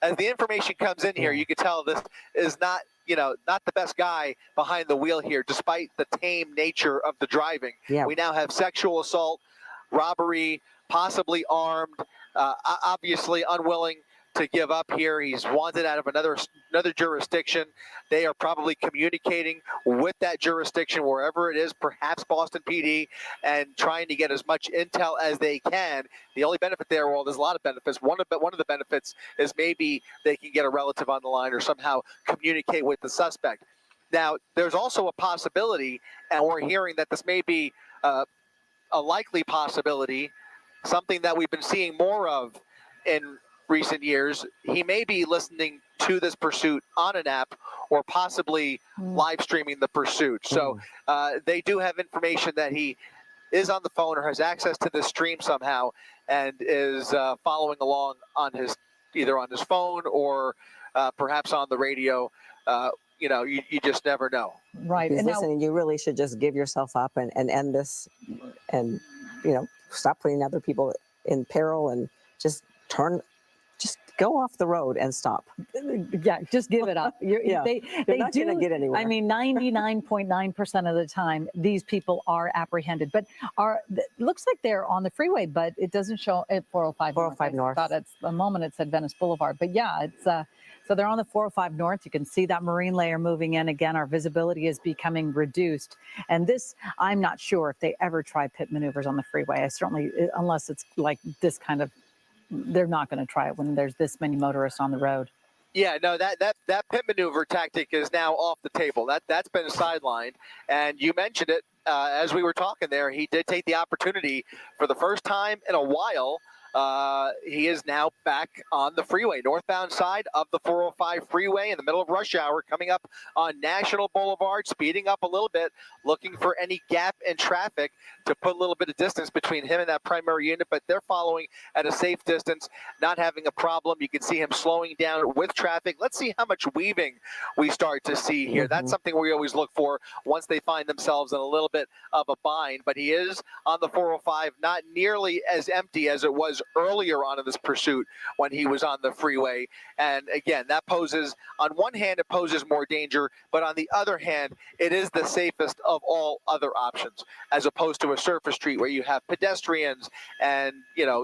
S1: as the information comes in here, you could tell this is not the best guy behind the wheel here, despite the tame nature of the driving. Yeah. We now have sexual assault, robbery, possibly armed, obviously unwilling to give up here. He's wanted out of another jurisdiction. They are probably communicating with that jurisdiction, wherever it is, perhaps Boston PD, and trying to get as much intel as they can. The only benefit there, well, there's a lot of benefits. One of the benefits is maybe they can get a relative on the line or somehow communicate with the suspect. Now, there's also a possibility, and we're hearing that this may be a likely possibility, something that we've been seeing more of in recent years. He may be listening to this pursuit on an app, or possibly live streaming the pursuit. So they do have information that he is on the phone or has access to the stream somehow, and is following along on either on his phone or perhaps on the radio you just never know.
S3: Right.
S2: He's
S3: And now,
S2: listening. You really should just give yourself up and end this, and stop putting other people in peril, and just go off the road and stop.
S3: yeah, just give it up.
S2: Yeah,
S3: They
S2: not
S3: do
S2: going to get anywhere.
S3: I mean, 99.9% of the time, these people are apprehended, but looks like they're on the freeway, but it doesn't show at 405
S2: 405 North.
S3: I thought it's a moment it said Venice Boulevard, but yeah, it's so they're on the 405 North. You can see that marine layer moving in. Again, our visibility is becoming reduced. And this, I'm not sure if they ever try pit maneuvers on the freeway. I certainly, unless it's like this kind of, they're not going to try it when there's this many motorists on the road.
S1: Yeah, no, that pit maneuver tactic is now off the table. That's been sidelined, and you mentioned it as we were talking there. He did take the opportunity for the first time in a while. He is now back on the freeway, northbound side of the 405 freeway in the middle of rush hour, coming up on National Boulevard, speeding up a little bit, looking for any gap in traffic to put a little bit of distance between him and that primary unit, but they're following at a safe distance, not having a problem. You can see him slowing down with traffic. Let's see how much weaving we start to see here.
S2: Mm-hmm.
S1: That's something we always look for once they find themselves in a little bit of a bind, but he is on the 405, not nearly as empty as it was earlier on in this pursuit when he was on the freeway. And again, that poses, on one hand, it poses more danger, but on the other hand, it is the safest of all other options, as opposed to a surface street where you have pedestrians and,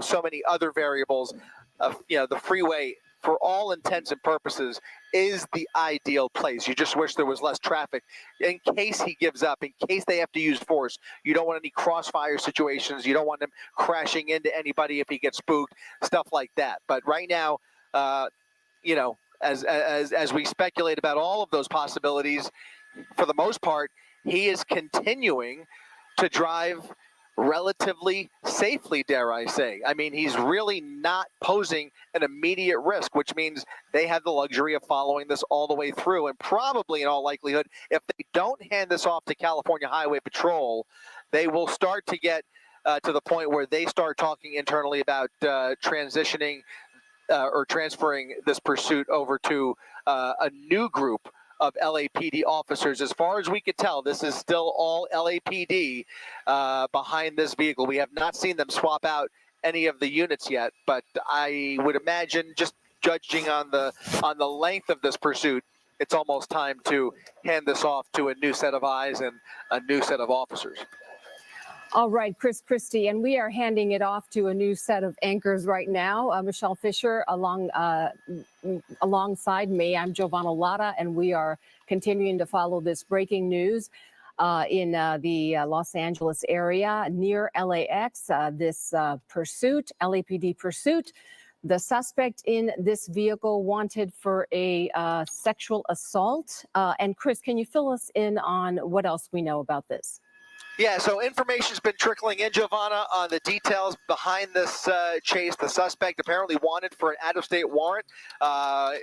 S1: so many other variables. The freeway, for all intents and purposes, is the ideal place. You just wish there was less traffic in case he gives up, in case they have to use force. You don't want any crossfire situations. You don't want him crashing into anybody if he gets spooked, stuff like that. But right now, as we speculate about all of those possibilities, for the most part, he is continuing to drive relatively safely, dare I say. I mean, he's really not posing an immediate risk, which means they have the luxury of following this all the way through. And probably, in all likelihood, if they don't hand this off to California Highway Patrol, they will start to get to the point where they start talking internally about transitioning or transferring this pursuit over to a new group of LAPD officers. As far as we could tell, this is still all LAPD behind this vehicle. We have not seen them swap out any of the units yet, but I would imagine, just judging on the length of this pursuit, it's almost time to hand this off to a new set of eyes and a new set of officers.
S5: All right, Chris Christie, and we are handing it off to a new set of anchors right now. Michelle Fisher alongside me. I'm Giovanna Latta, and we are continuing to follow this breaking news in the Los Angeles area near LAX. This pursuit, LAPD pursuit. The suspect in this vehicle wanted for a sexual assault. And Chris, can you fill us in on what else we know about this?
S1: Yeah, so information's been trickling in, Giovanna, on the details behind this chase. The suspect apparently wanted for an out-of-state warrant.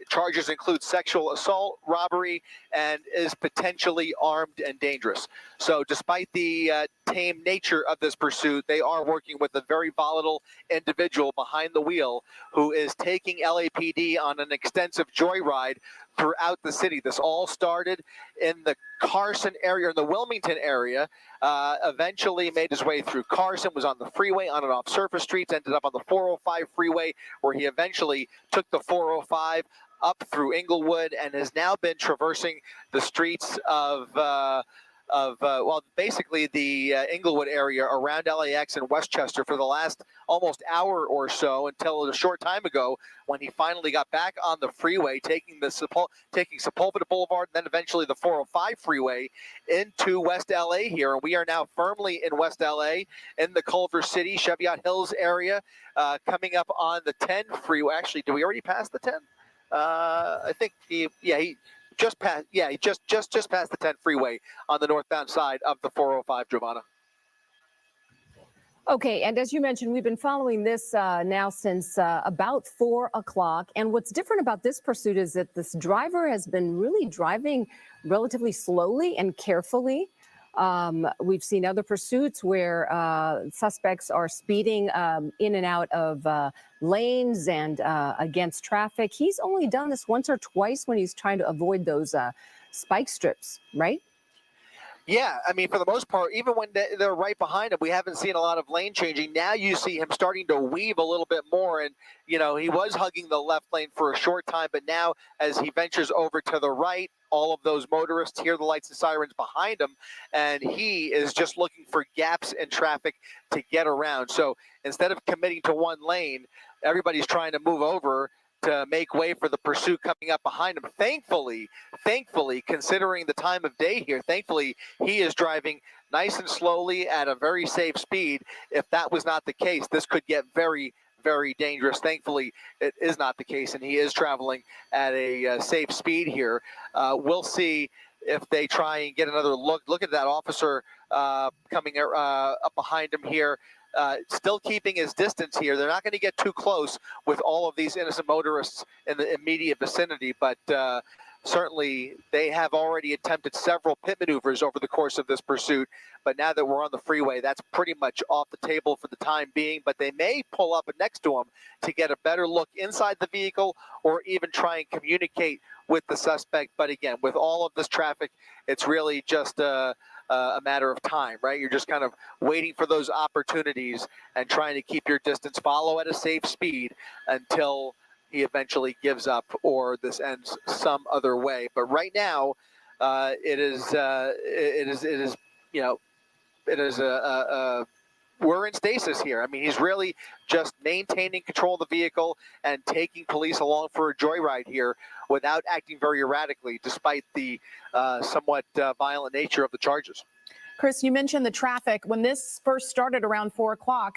S1: Charges include sexual assault, robbery, and is potentially armed and dangerous. So despite the tame nature of this pursuit, they are working with a very volatile individual behind the wheel who is taking LAPD on an extensive joyride throughout the city. This all started in the Carson area, in the Wilmington area, eventually made his way through Carson, was on the freeway, on and off surface streets, ended up on the 405 freeway, where he eventually took the 405 up through Inglewood and has now been traversing the streets of basically the Inglewood area around LAX and Westchester for the last almost hour or so, until a short time ago when he finally got back on the freeway, taking Sepulveda Boulevard and then eventually the 405 freeway into West LA here. And we are now firmly in West LA in the Culver City, Cheviot Hills area, coming up on the 10 freeway. Actually, did we already pass the 10? I think he just passed. Yeah, he just passed the 10 freeway on the northbound side of the 405, Giovanna.
S5: Okay, and as you mentioned, we've been following this now since about 4 o'clock. And what's different about this pursuit is that this driver has been really driving relatively slowly and carefully. We've seen other pursuits where suspects are speeding in and out of lanes and against traffic. He's only done this once or twice when he's trying to avoid those spike strips, right?
S1: Yeah, I mean, for the most part, even when they're right behind him, we haven't seen a lot of lane changing. Now you see him starting to weave a little bit more, and he was hugging the left lane for a short time, but now as he ventures over to the right, all of those motorists hear the lights and sirens behind him, and he is just looking for gaps in traffic to get around. So instead of committing to one lane, everybody's trying to move over to make way for the pursuit coming up behind him. Thankfully, considering the time of day here, thankfully he is driving nice and slowly at a very safe speed. If that was not the case, this could get very, very dangerous. Thankfully, it is not the case, and he is traveling at a safe speed here. We'll see if they try and get another look. Look at that officer coming up behind him here. Still keeping his distance here. They're not going to get too close with all of these innocent motorists in the immediate vicinity, but certainly they have already attempted several pit maneuvers over the course of this pursuit. But now that we're on the freeway, that's pretty much off the table for the time being. But they may pull up next to him to get a better look inside the vehicle or even try and communicate with the suspect. But again, with all of this traffic, it's really just a matter of time, right? You're just kind of waiting for those opportunities and trying to keep your distance, follow at a safe speed until he eventually gives up or this ends some other way. But right now, it is we're in stasis here. I mean, he's really just maintaining control of the vehicle and taking police along for a joyride here without acting very erratically, despite the somewhat violent nature of the charges.
S6: Chris, you mentioned the traffic. When this first started around 4 o'clock,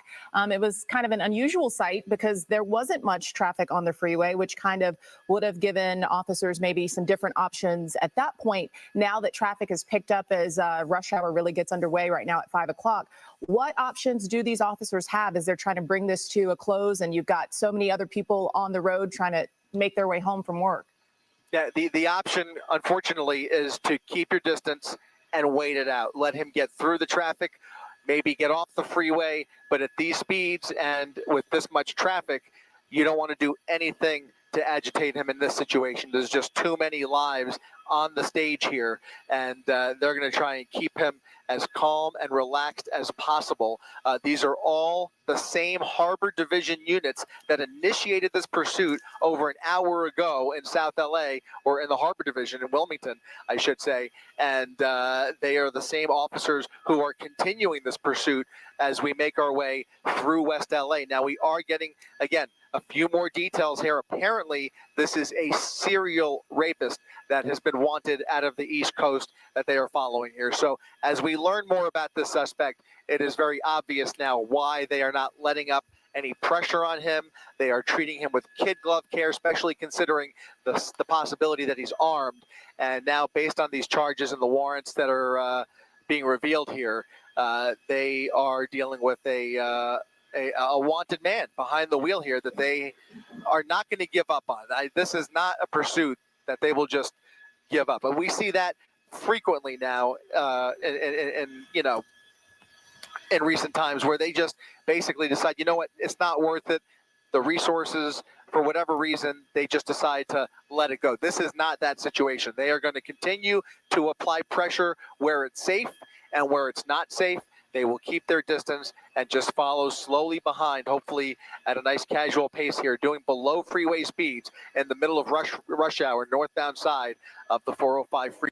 S6: it was kind of an unusual sight because there wasn't much traffic on the freeway, which kind of would have given officers maybe some different options at that point. Now that traffic has picked up as rush hour really gets underway right now at 5 o'clock, what options do these officers have as they're trying to bring this to a close and you've got so many other people on the road trying to make their way home from work?
S1: Yeah, the option, unfortunately, is to keep your distance and wait it out. Let him get through the traffic, maybe get off the freeway. But at these speeds and with this much traffic, you don't want to do anything to agitate him in this situation. There's just too many lives on the stage here, and they're going to try and keep him as calm and relaxed as possible. These are all the same Harbor Division units that initiated this pursuit over an hour ago in South LA, or in the Harbor Division in Wilmington, I should say. And they are the same officers who are continuing this pursuit as we make our way through West LA. Now, we are getting, again, a few more details here. Apparently, this is a serial rapist that has been wanted out of the East Coast that they are following here. So as we learn more about this suspect, it is very obvious now why they are not letting up any pressure on him. They are treating him with kid glove care, especially considering the possibility that he's armed. And now, based on these charges and the warrants that are being revealed here, they are dealing with a wanted man behind the wheel here that they are not going to give up on. This is not a pursuit that they will just give up. But we see that frequently now in recent times, where they just basically decide, you know what, it's not worth it. The resources, for whatever reason, they just decide to let it go. This is not that situation. They are going to continue to apply pressure where it's safe, and where it's not safe, they will keep their distance and just follow slowly behind, hopefully at a nice casual pace here, doing below freeway speeds in the middle of rush hour, northbound side of the 405 freeway.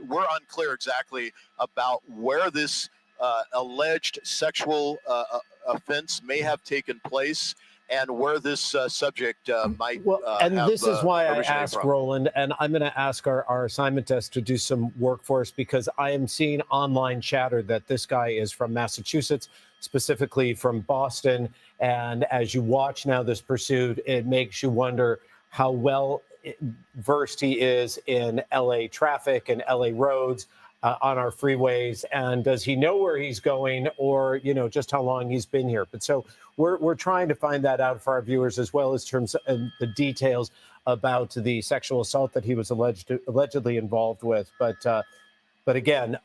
S7: We're unclear exactly about where this alleged sexual offense may have taken place and where this subject might
S8: and
S7: have,
S8: this is why I asked
S7: from.
S8: Roland, and I'm going to ask our assignment desk to do some work for us, because I am seeing online chatter that this guy is from Massachusetts, specifically from Boston. And as you watch now this pursuit, it makes you wonder how well versed he is in LA traffic and LA roads. on our freeways, and does he know where he's going, or just how long he's been here? But so we're trying to find that out for our viewers, as well as terms of the details about the sexual assault that he was allegedly involved with. But again,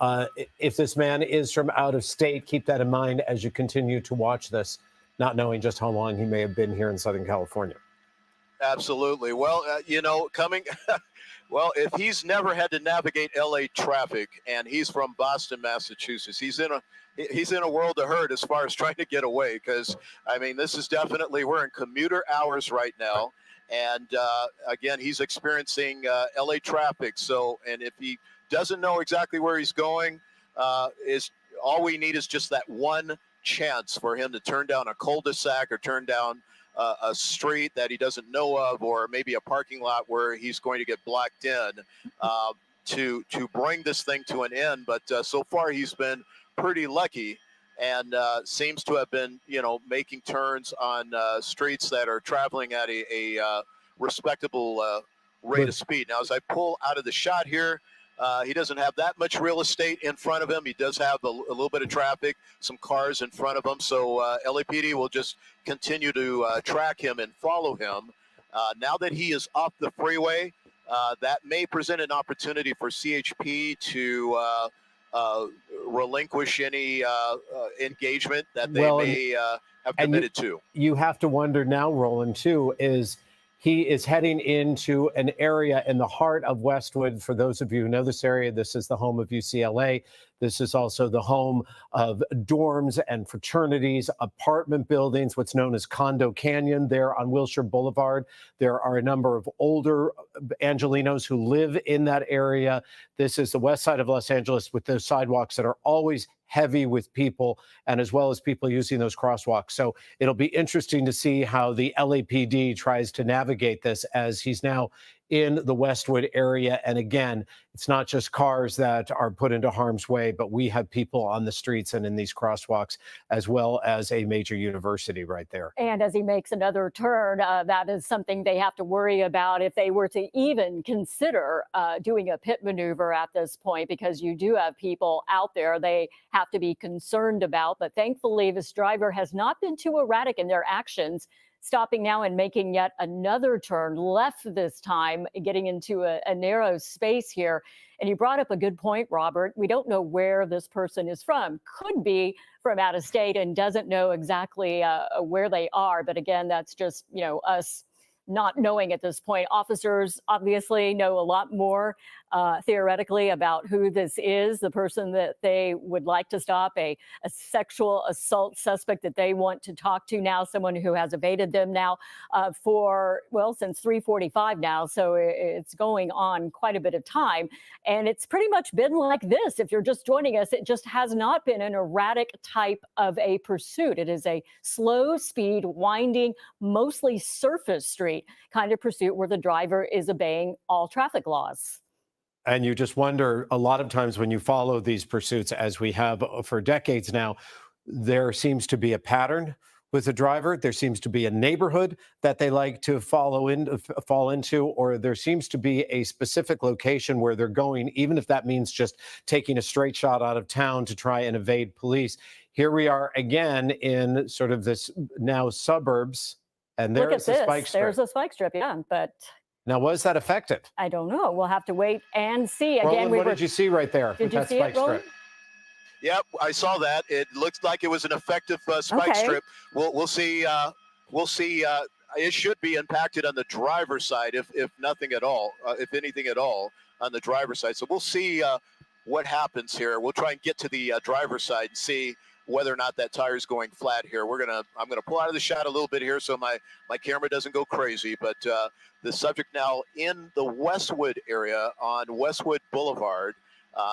S8: if this man is from out of state, keep that in mind as you continue to watch this, not knowing just how long he may have been here in Southern California.
S7: Absolutely. Well, well, if he's never had to navigate LA traffic and he's from Boston, Massachusetts, he's in a world of hurt as far as trying to get away, because I mean, this is definitely, we're in commuter hours right now. And again, he's experiencing LA traffic. So, and if he doesn't know exactly where he's going, is all we need is just that one chance for him to turn down a cul-de-sac or turn down a street that he doesn't know of, or maybe a parking lot where he's going to get blocked in, to bring this thing to an end. But so far he's been pretty lucky, and seems to have been, making turns on streets that are traveling at a respectable rate of speed. Now, as I pull out of the shot here, he doesn't have that much real estate in front of him. He does have a little bit of traffic, some cars in front of him. So LAPD will just continue to track him and follow him. Now that he is off the freeway, that may present an opportunity for CHP to relinquish any engagement that they may have committed to.
S8: You have to wonder now, Roland, too, is he is heading into an area in the heart of Westwood. For those of you who know this area, this is the home of UCLA. This is also the home of dorms and fraternities, apartment buildings, what's known as Condo Canyon there on Wilshire Boulevard. There are a number of older Angelenos who live in that area. This is the west side of Los Angeles, with those sidewalks that are always heavy with people, and as well as people using those crosswalks. So it'll be interesting to see how the LAPD tries to navigate this, as he's now in the Westwood area. And again, it's not just cars that are put into harm's way, but we have people on the streets and in these crosswalks, as well as a major university right there.
S9: And as he makes another turn, that is something they have to worry about if they were to even consider doing a pit maneuver at this point, because you do have people out there they have to be concerned about. But thankfully, this driver has not been too erratic in their actions, stopping now and making yet another turn left this time, getting into a narrow space here. And you brought up a good point, Robert. We don't know where this person is from. Could be from out of state and doesn't know exactly where they are. But again, that's just, us not knowing at this point. Officers obviously know a lot more theoretically about who this is, the person that they would like to stop, a sexual assault suspect that they want to talk to now, someone who has evaded them now since 3:45 now. So it's going on quite a bit of time. And it's pretty much been like this. If you're just joining us, it just has not been an erratic type of a pursuit. It is a slow speed, winding, mostly surface street kind of pursuit where the driver is obeying all traffic laws.
S8: And you just wonder, a lot of times when you follow these pursuits, as we have for decades now, there seems to be a pattern with the driver. There seems to be a neighborhood that they like to fall into, or there seems to be a specific location where they're going, even if that means just taking a straight shot out of town to try and evade police. Here we are again in sort of this now suburbs, and there's the spike strip.
S9: There's a spike strip, yeah, but...
S8: Now, was that effective?
S9: I don't know. We'll have to wait and see.
S8: Roland, what did you see right there?
S9: Did you see it, Roland?
S7: Yep, I saw that. It looks like it was an effective spike strip. We'll see. We'll see. It should be impacted on the driver's side, if nothing at all, if anything at all, on the driver's side. So we'll see what happens here. We'll try and get to the driver's side and see whether or not that tire is going flat here. I'm gonna pull out of the shot a little bit here so my camera doesn't go crazy. But the subject now in the Westwood area on Westwood Boulevard.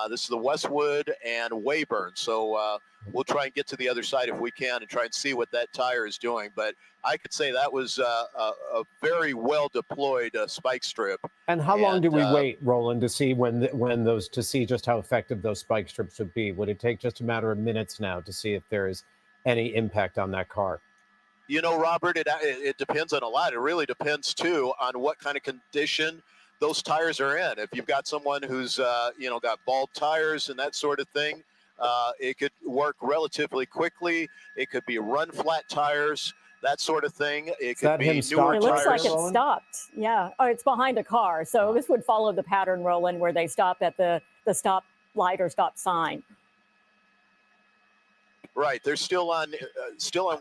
S7: This is the Westwood and Weyburn. So we'll try and get to the other side if we can and try and see what that tire is doing. But I could say that was a very well deployed spike strip.
S8: And how long do we wait, Roland, to see to see just how effective those spike strips would be? Would it take just a matter of minutes now to see if there is any impact on that car?
S7: Robert, it depends on a lot. It really depends too on what kind of condition those tires are in. If you've got someone who's got bald tires and that sort of thing, it could work relatively quickly. It could be run flat tires, that sort of thing. It could
S8: that
S7: be
S8: him
S7: newer
S8: start
S9: It looks
S7: tires.
S9: like it
S8: Roland?
S9: stopped. Yeah. Oh, it's behind a car. So this would follow the pattern, Roland, where they stop at the stop light or stop sign.
S7: Right, they're still on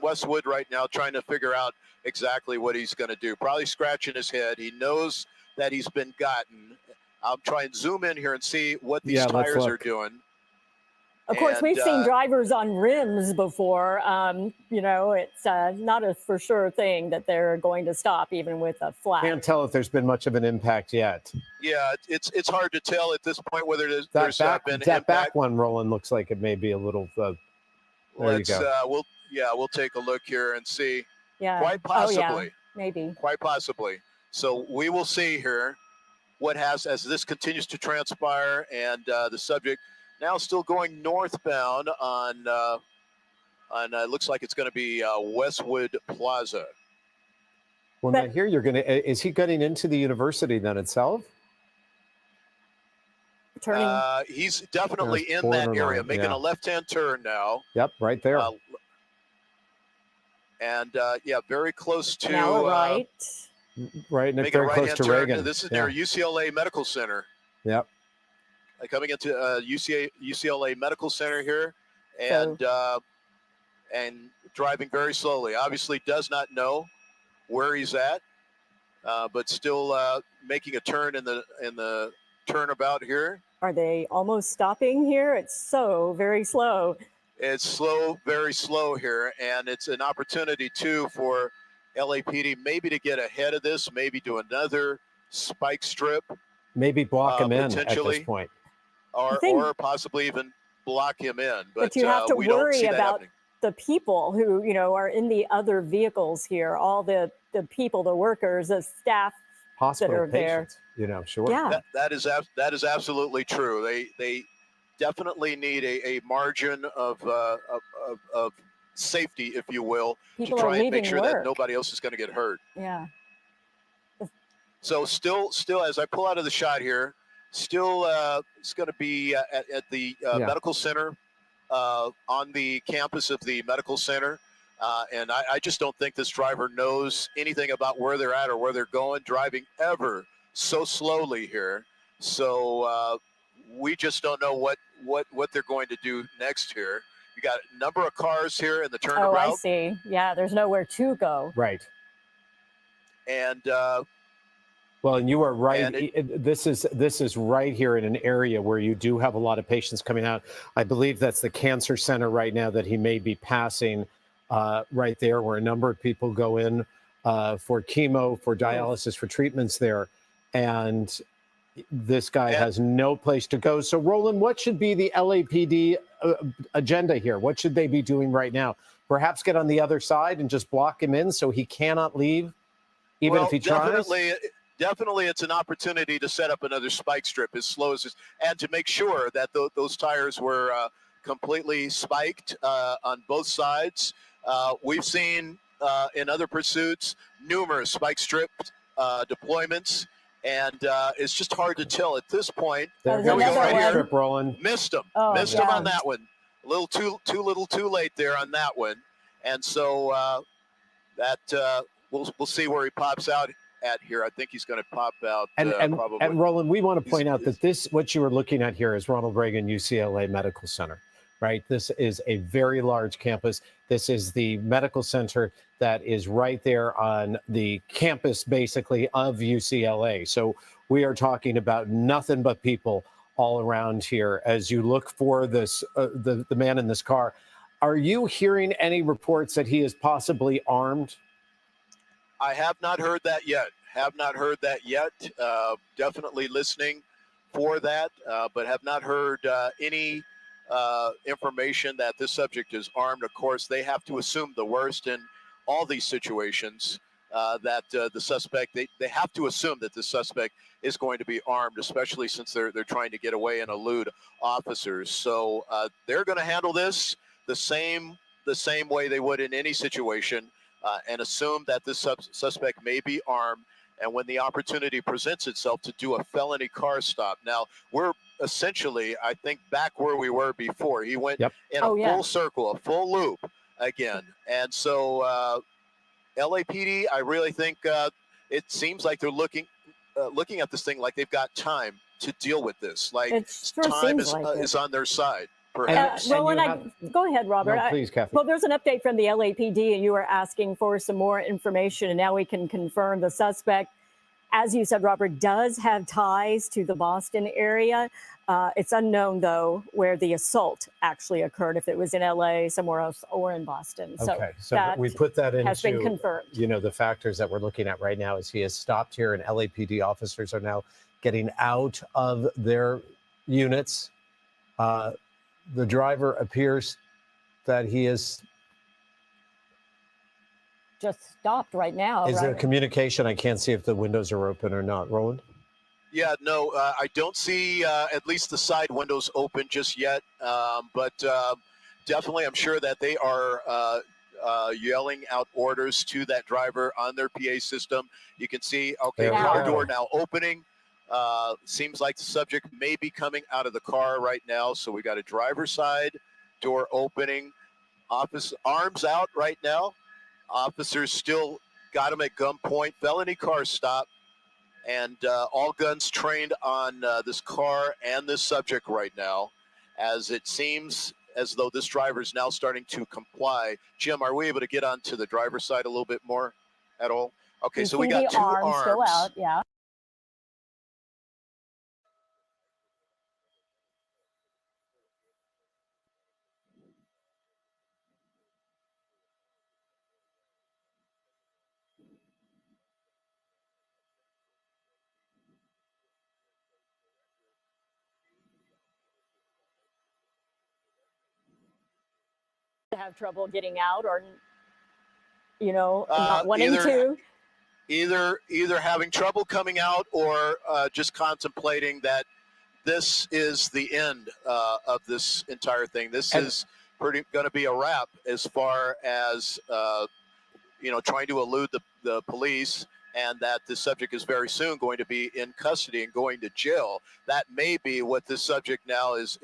S7: Westwood right now, trying to figure out exactly what he's going to do. Probably scratching his head. He knows that he's been gotten. I'll try and zoom in here and see what these
S8: Yeah, let's
S7: tires are
S8: look.
S7: doing.
S9: Of course,
S7: And,
S9: we've seen drivers on rims before. It's not a for sure thing that they're going to stop even with a flat.
S8: Can't tell if there's been much of an impact yet.
S7: Yeah, it's hard to tell at this point whether there's
S8: That
S7: been
S8: back
S7: impact.
S8: one, Roland, looks like it may be a little. There
S7: Let's
S8: you go.
S7: we'll take a look here and see.
S9: Yeah.
S7: Quite
S9: Oh, yeah,
S7: possibly.
S9: maybe.
S7: Quite possibly. So we will see here what has as this continues to transpire, and the subject now still going northbound on looks like it's going to be Westwood Plaza.
S8: Well, now here you're going to. Is he getting into the university then itself?
S9: Turning.
S7: He's definitely
S8: There's
S7: in that
S8: borderline,
S7: area, making
S8: yeah.
S7: a left-hand turn now.
S8: Yep, right there.
S7: Very close to
S9: now we're right.
S8: Right,
S7: making a
S8: very close
S7: right-hand
S8: to
S7: turn.
S8: Reagan.
S7: This is
S8: Yeah.
S7: near UCLA Medical Center.
S8: Yep.
S7: Coming into UCLA Medical Center here, and driving very slowly. Obviously, does not know where he's at, but still making a turn in the turnabout here.
S9: Are they almost stopping here? It's so very slow.
S7: It's slow, very slow here, and it's an opportunity too for LAPD maybe to get ahead of this, maybe do another spike strip,
S8: Maybe block him in at
S7: potentially.
S8: this point.
S7: or possibly even block him in.
S9: But you have to
S7: we don't
S9: worry
S7: see that
S9: about
S7: happening.
S9: the people who, are in the other vehicles here, all the people, the workers, the staff.
S8: Hospital
S9: are there.
S8: patients, sure.
S9: Yeah.
S7: That is absolutely true. They definitely need a margin of safety, if you will,
S9: People
S7: to
S9: are
S7: try and make
S9: leaving
S7: sure that
S9: work.
S7: nobody else is going to get hurt.
S9: Yeah.
S7: So still, as I pull out of the shot here, still it's going to be at the medical center, on the campus of the medical center. And I just don't think this driver knows anything about where they're at or where they're going, driving ever so slowly here. So we just don't know what they're going to do next here. You got a number of cars here in the turnaround.
S9: Oh, I see. Yeah, there's nowhere to go.
S8: Right.
S7: And
S8: well, and you are right.
S7: And
S8: This is right here in an area where you do have a lot of patients coming out. I believe that's the cancer center right now that he may be passing right there, where a number of people go in for chemo, for dialysis, for treatments there. And this guy has no place to go. So, Roland, what should be the LAPD agenda here? What should they be doing right now? Perhaps get on the other side and just block him in so he cannot leave, even if he tries?
S7: Definitely, it's an opportunity to set up another spike strip as slow as this, and to make sure that those tires were completely spiked on both sides. We've seen in other pursuits numerous spike strip deployments, and it's just hard to tell at this point.
S8: There
S9: There's
S8: we go,
S9: another
S8: right here,
S9: one.
S8: strip, Roland.
S7: Missed him.
S9: Oh,
S7: Missed him
S9: yeah.
S7: on that one. A little too late there on that one. And so we'll see where he pops out at here. I think he's going to pop out probably.
S8: And Roland, we want to point out that what you are looking at here is Ronald Reagan UCLA Medical Center, right? This is a very large campus. This is the medical center that is right there on the campus, basically, of UCLA. So we are talking about nothing but people all around here as you look for this, the man in this car. Are you hearing any reports that he is possibly armed?
S7: I have not heard that yet. Definitely listening for that, but have not heard any information that this subject is armed. Of course, they have to assume the worst in all these situations, that the suspect, they have to assume that the suspect is going to be armed, especially since they're trying to get away and elude officers. So they're going to handle this the same way they would in any situation, and assume that this suspect may be armed, and when the opportunity presents itself to do a felony car stop. Now, we're essentially, I think, back where we were before. He went
S8: Yep.
S7: in
S9: Oh,
S7: a
S9: yeah.
S7: full circle, a full loop again. And so LAPD, I really think it seems like they're looking at this thing like they've got time to deal with this. Like
S9: It sure
S7: time
S9: seems like it.
S7: is on their side, perhaps.
S9: Well,
S8: And
S9: and
S8: you
S9: go ahead, Robert.
S8: No, please, Kathy.
S9: Well, there's an update from the LAPD, and you were asking for some more information, and now we can confirm the suspect, as you said, Robert, does have ties to the Boston area. It's unknown, though, where the assault actually occurred, if it was in LA, somewhere else, or in Boston.
S8: Okay, so
S9: that
S8: we put that into
S9: has been confirmed.
S8: the factors that we're looking at right now is he has stopped here, and LAPD officers are now getting out of their units. The driver appears that he is.
S9: Just stopped right now.
S8: Is there
S9: right?
S8: communication? I can't see if the windows are open or not. Roland?
S7: Yeah, no, I don't see at least the side windows open just yet. But definitely, I'm sure that they are yelling out orders to that driver on their PA system. You can see, okay,
S8: There we
S7: car
S8: go.
S7: door now opening. Seems like the subject may be coming out of the car right now. So we got a driver's side door opening. Office arms out right now. Officers still got him at gunpoint. Felony car stop. And all guns trained on this car and this subject right now, as it seems as though this driver is now starting to comply. Jim, are we able to get onto the driver's side a little bit more at all? Okay,
S9: You
S7: so we
S9: see
S7: got
S9: the
S7: two
S9: arms still out. Yeah. Have trouble getting out, or not wanting to.
S7: Either having trouble coming out or just contemplating that this is the end of this entire thing. This is pretty going to be a wrap as far as trying to elude the police, and that the subject is very soon going to be in custody and going to jail. That may be what this subject now is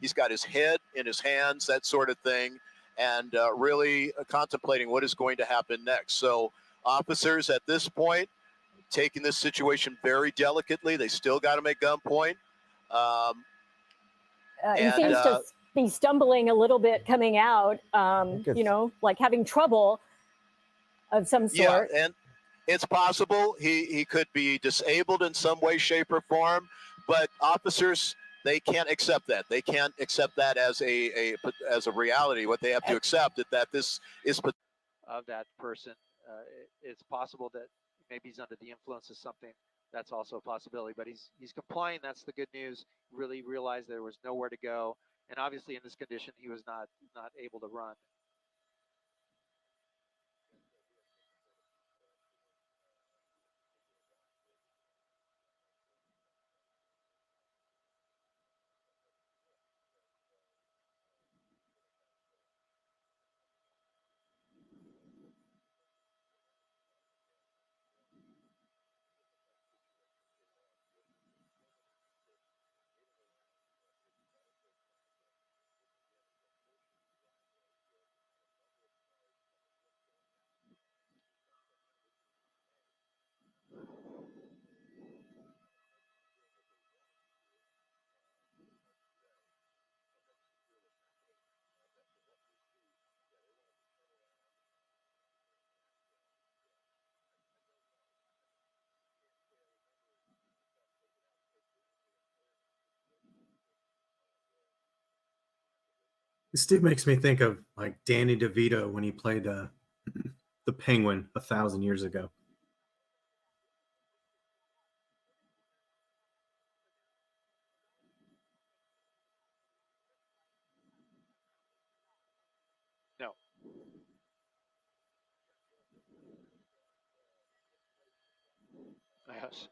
S7: he's got his head in his hands, that sort of thing, and really contemplating what is going to happen next. So officers at this point taking this situation very delicately. They still got him at gunpoint.
S9: He seems to be stumbling a little bit coming out, like having trouble of some sort.
S7: Yeah, and it's possible he could be disabled in some way, shape, or form, but officers, they can't accept that. They can't accept that as a reality. What they have to accept is that this is
S1: of that person. It's possible that maybe he's under the influence of something. That's also a possibility, but he's complying. That's the good news. Really realized there was nowhere to go, and obviously in this condition he was not able to run.
S4: This dude makes me think of like Danny DeVito when he played the Penguin 1,000 years ago.
S1: No. Yes.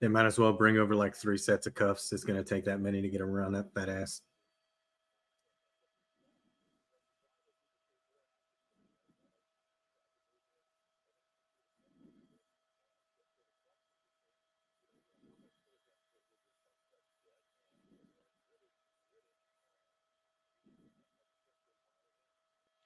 S4: They might as well bring over like 3 sets of cuffs. It's going to take that many to get around that fat ass.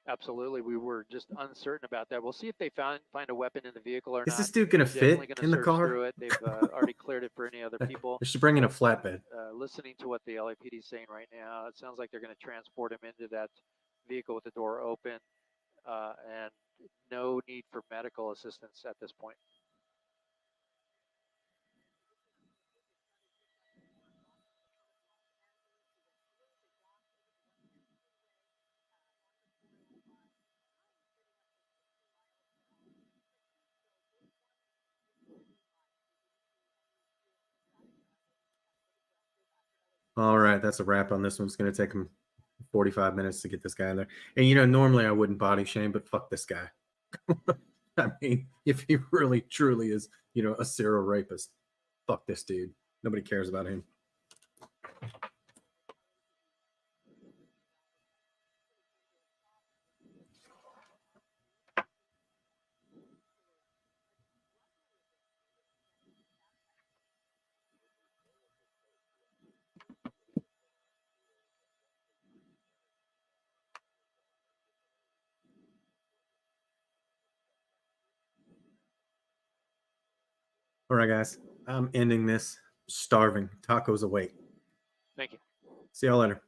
S10: Absolutely. We were just uncertain about that. We'll see if they find a weapon in the vehicle or
S4: Is
S10: not.
S4: this dude gonna
S10: Definitely
S4: fit
S10: going to
S4: in the
S10: search
S4: car?
S10: through it. They've already cleared it for any other people.
S4: They should bring in a flatbed.
S10: Listening to what the LAPD is saying right now, it sounds like they're going to transport him into that vehicle with the door open, and no need for medical assistance at this point.
S4: All right, that's a wrap on this one. It's going to take him 45 minutes to get this guy in there. And, you know, normally I wouldn't body shame, but fuck this guy. I mean, if he really, truly is, you know, a serial rapist, fuck this dude. Nobody cares about him. All right, guys. I'm ending this starving. Tacos await.
S10: Thank you.
S4: See y'all later.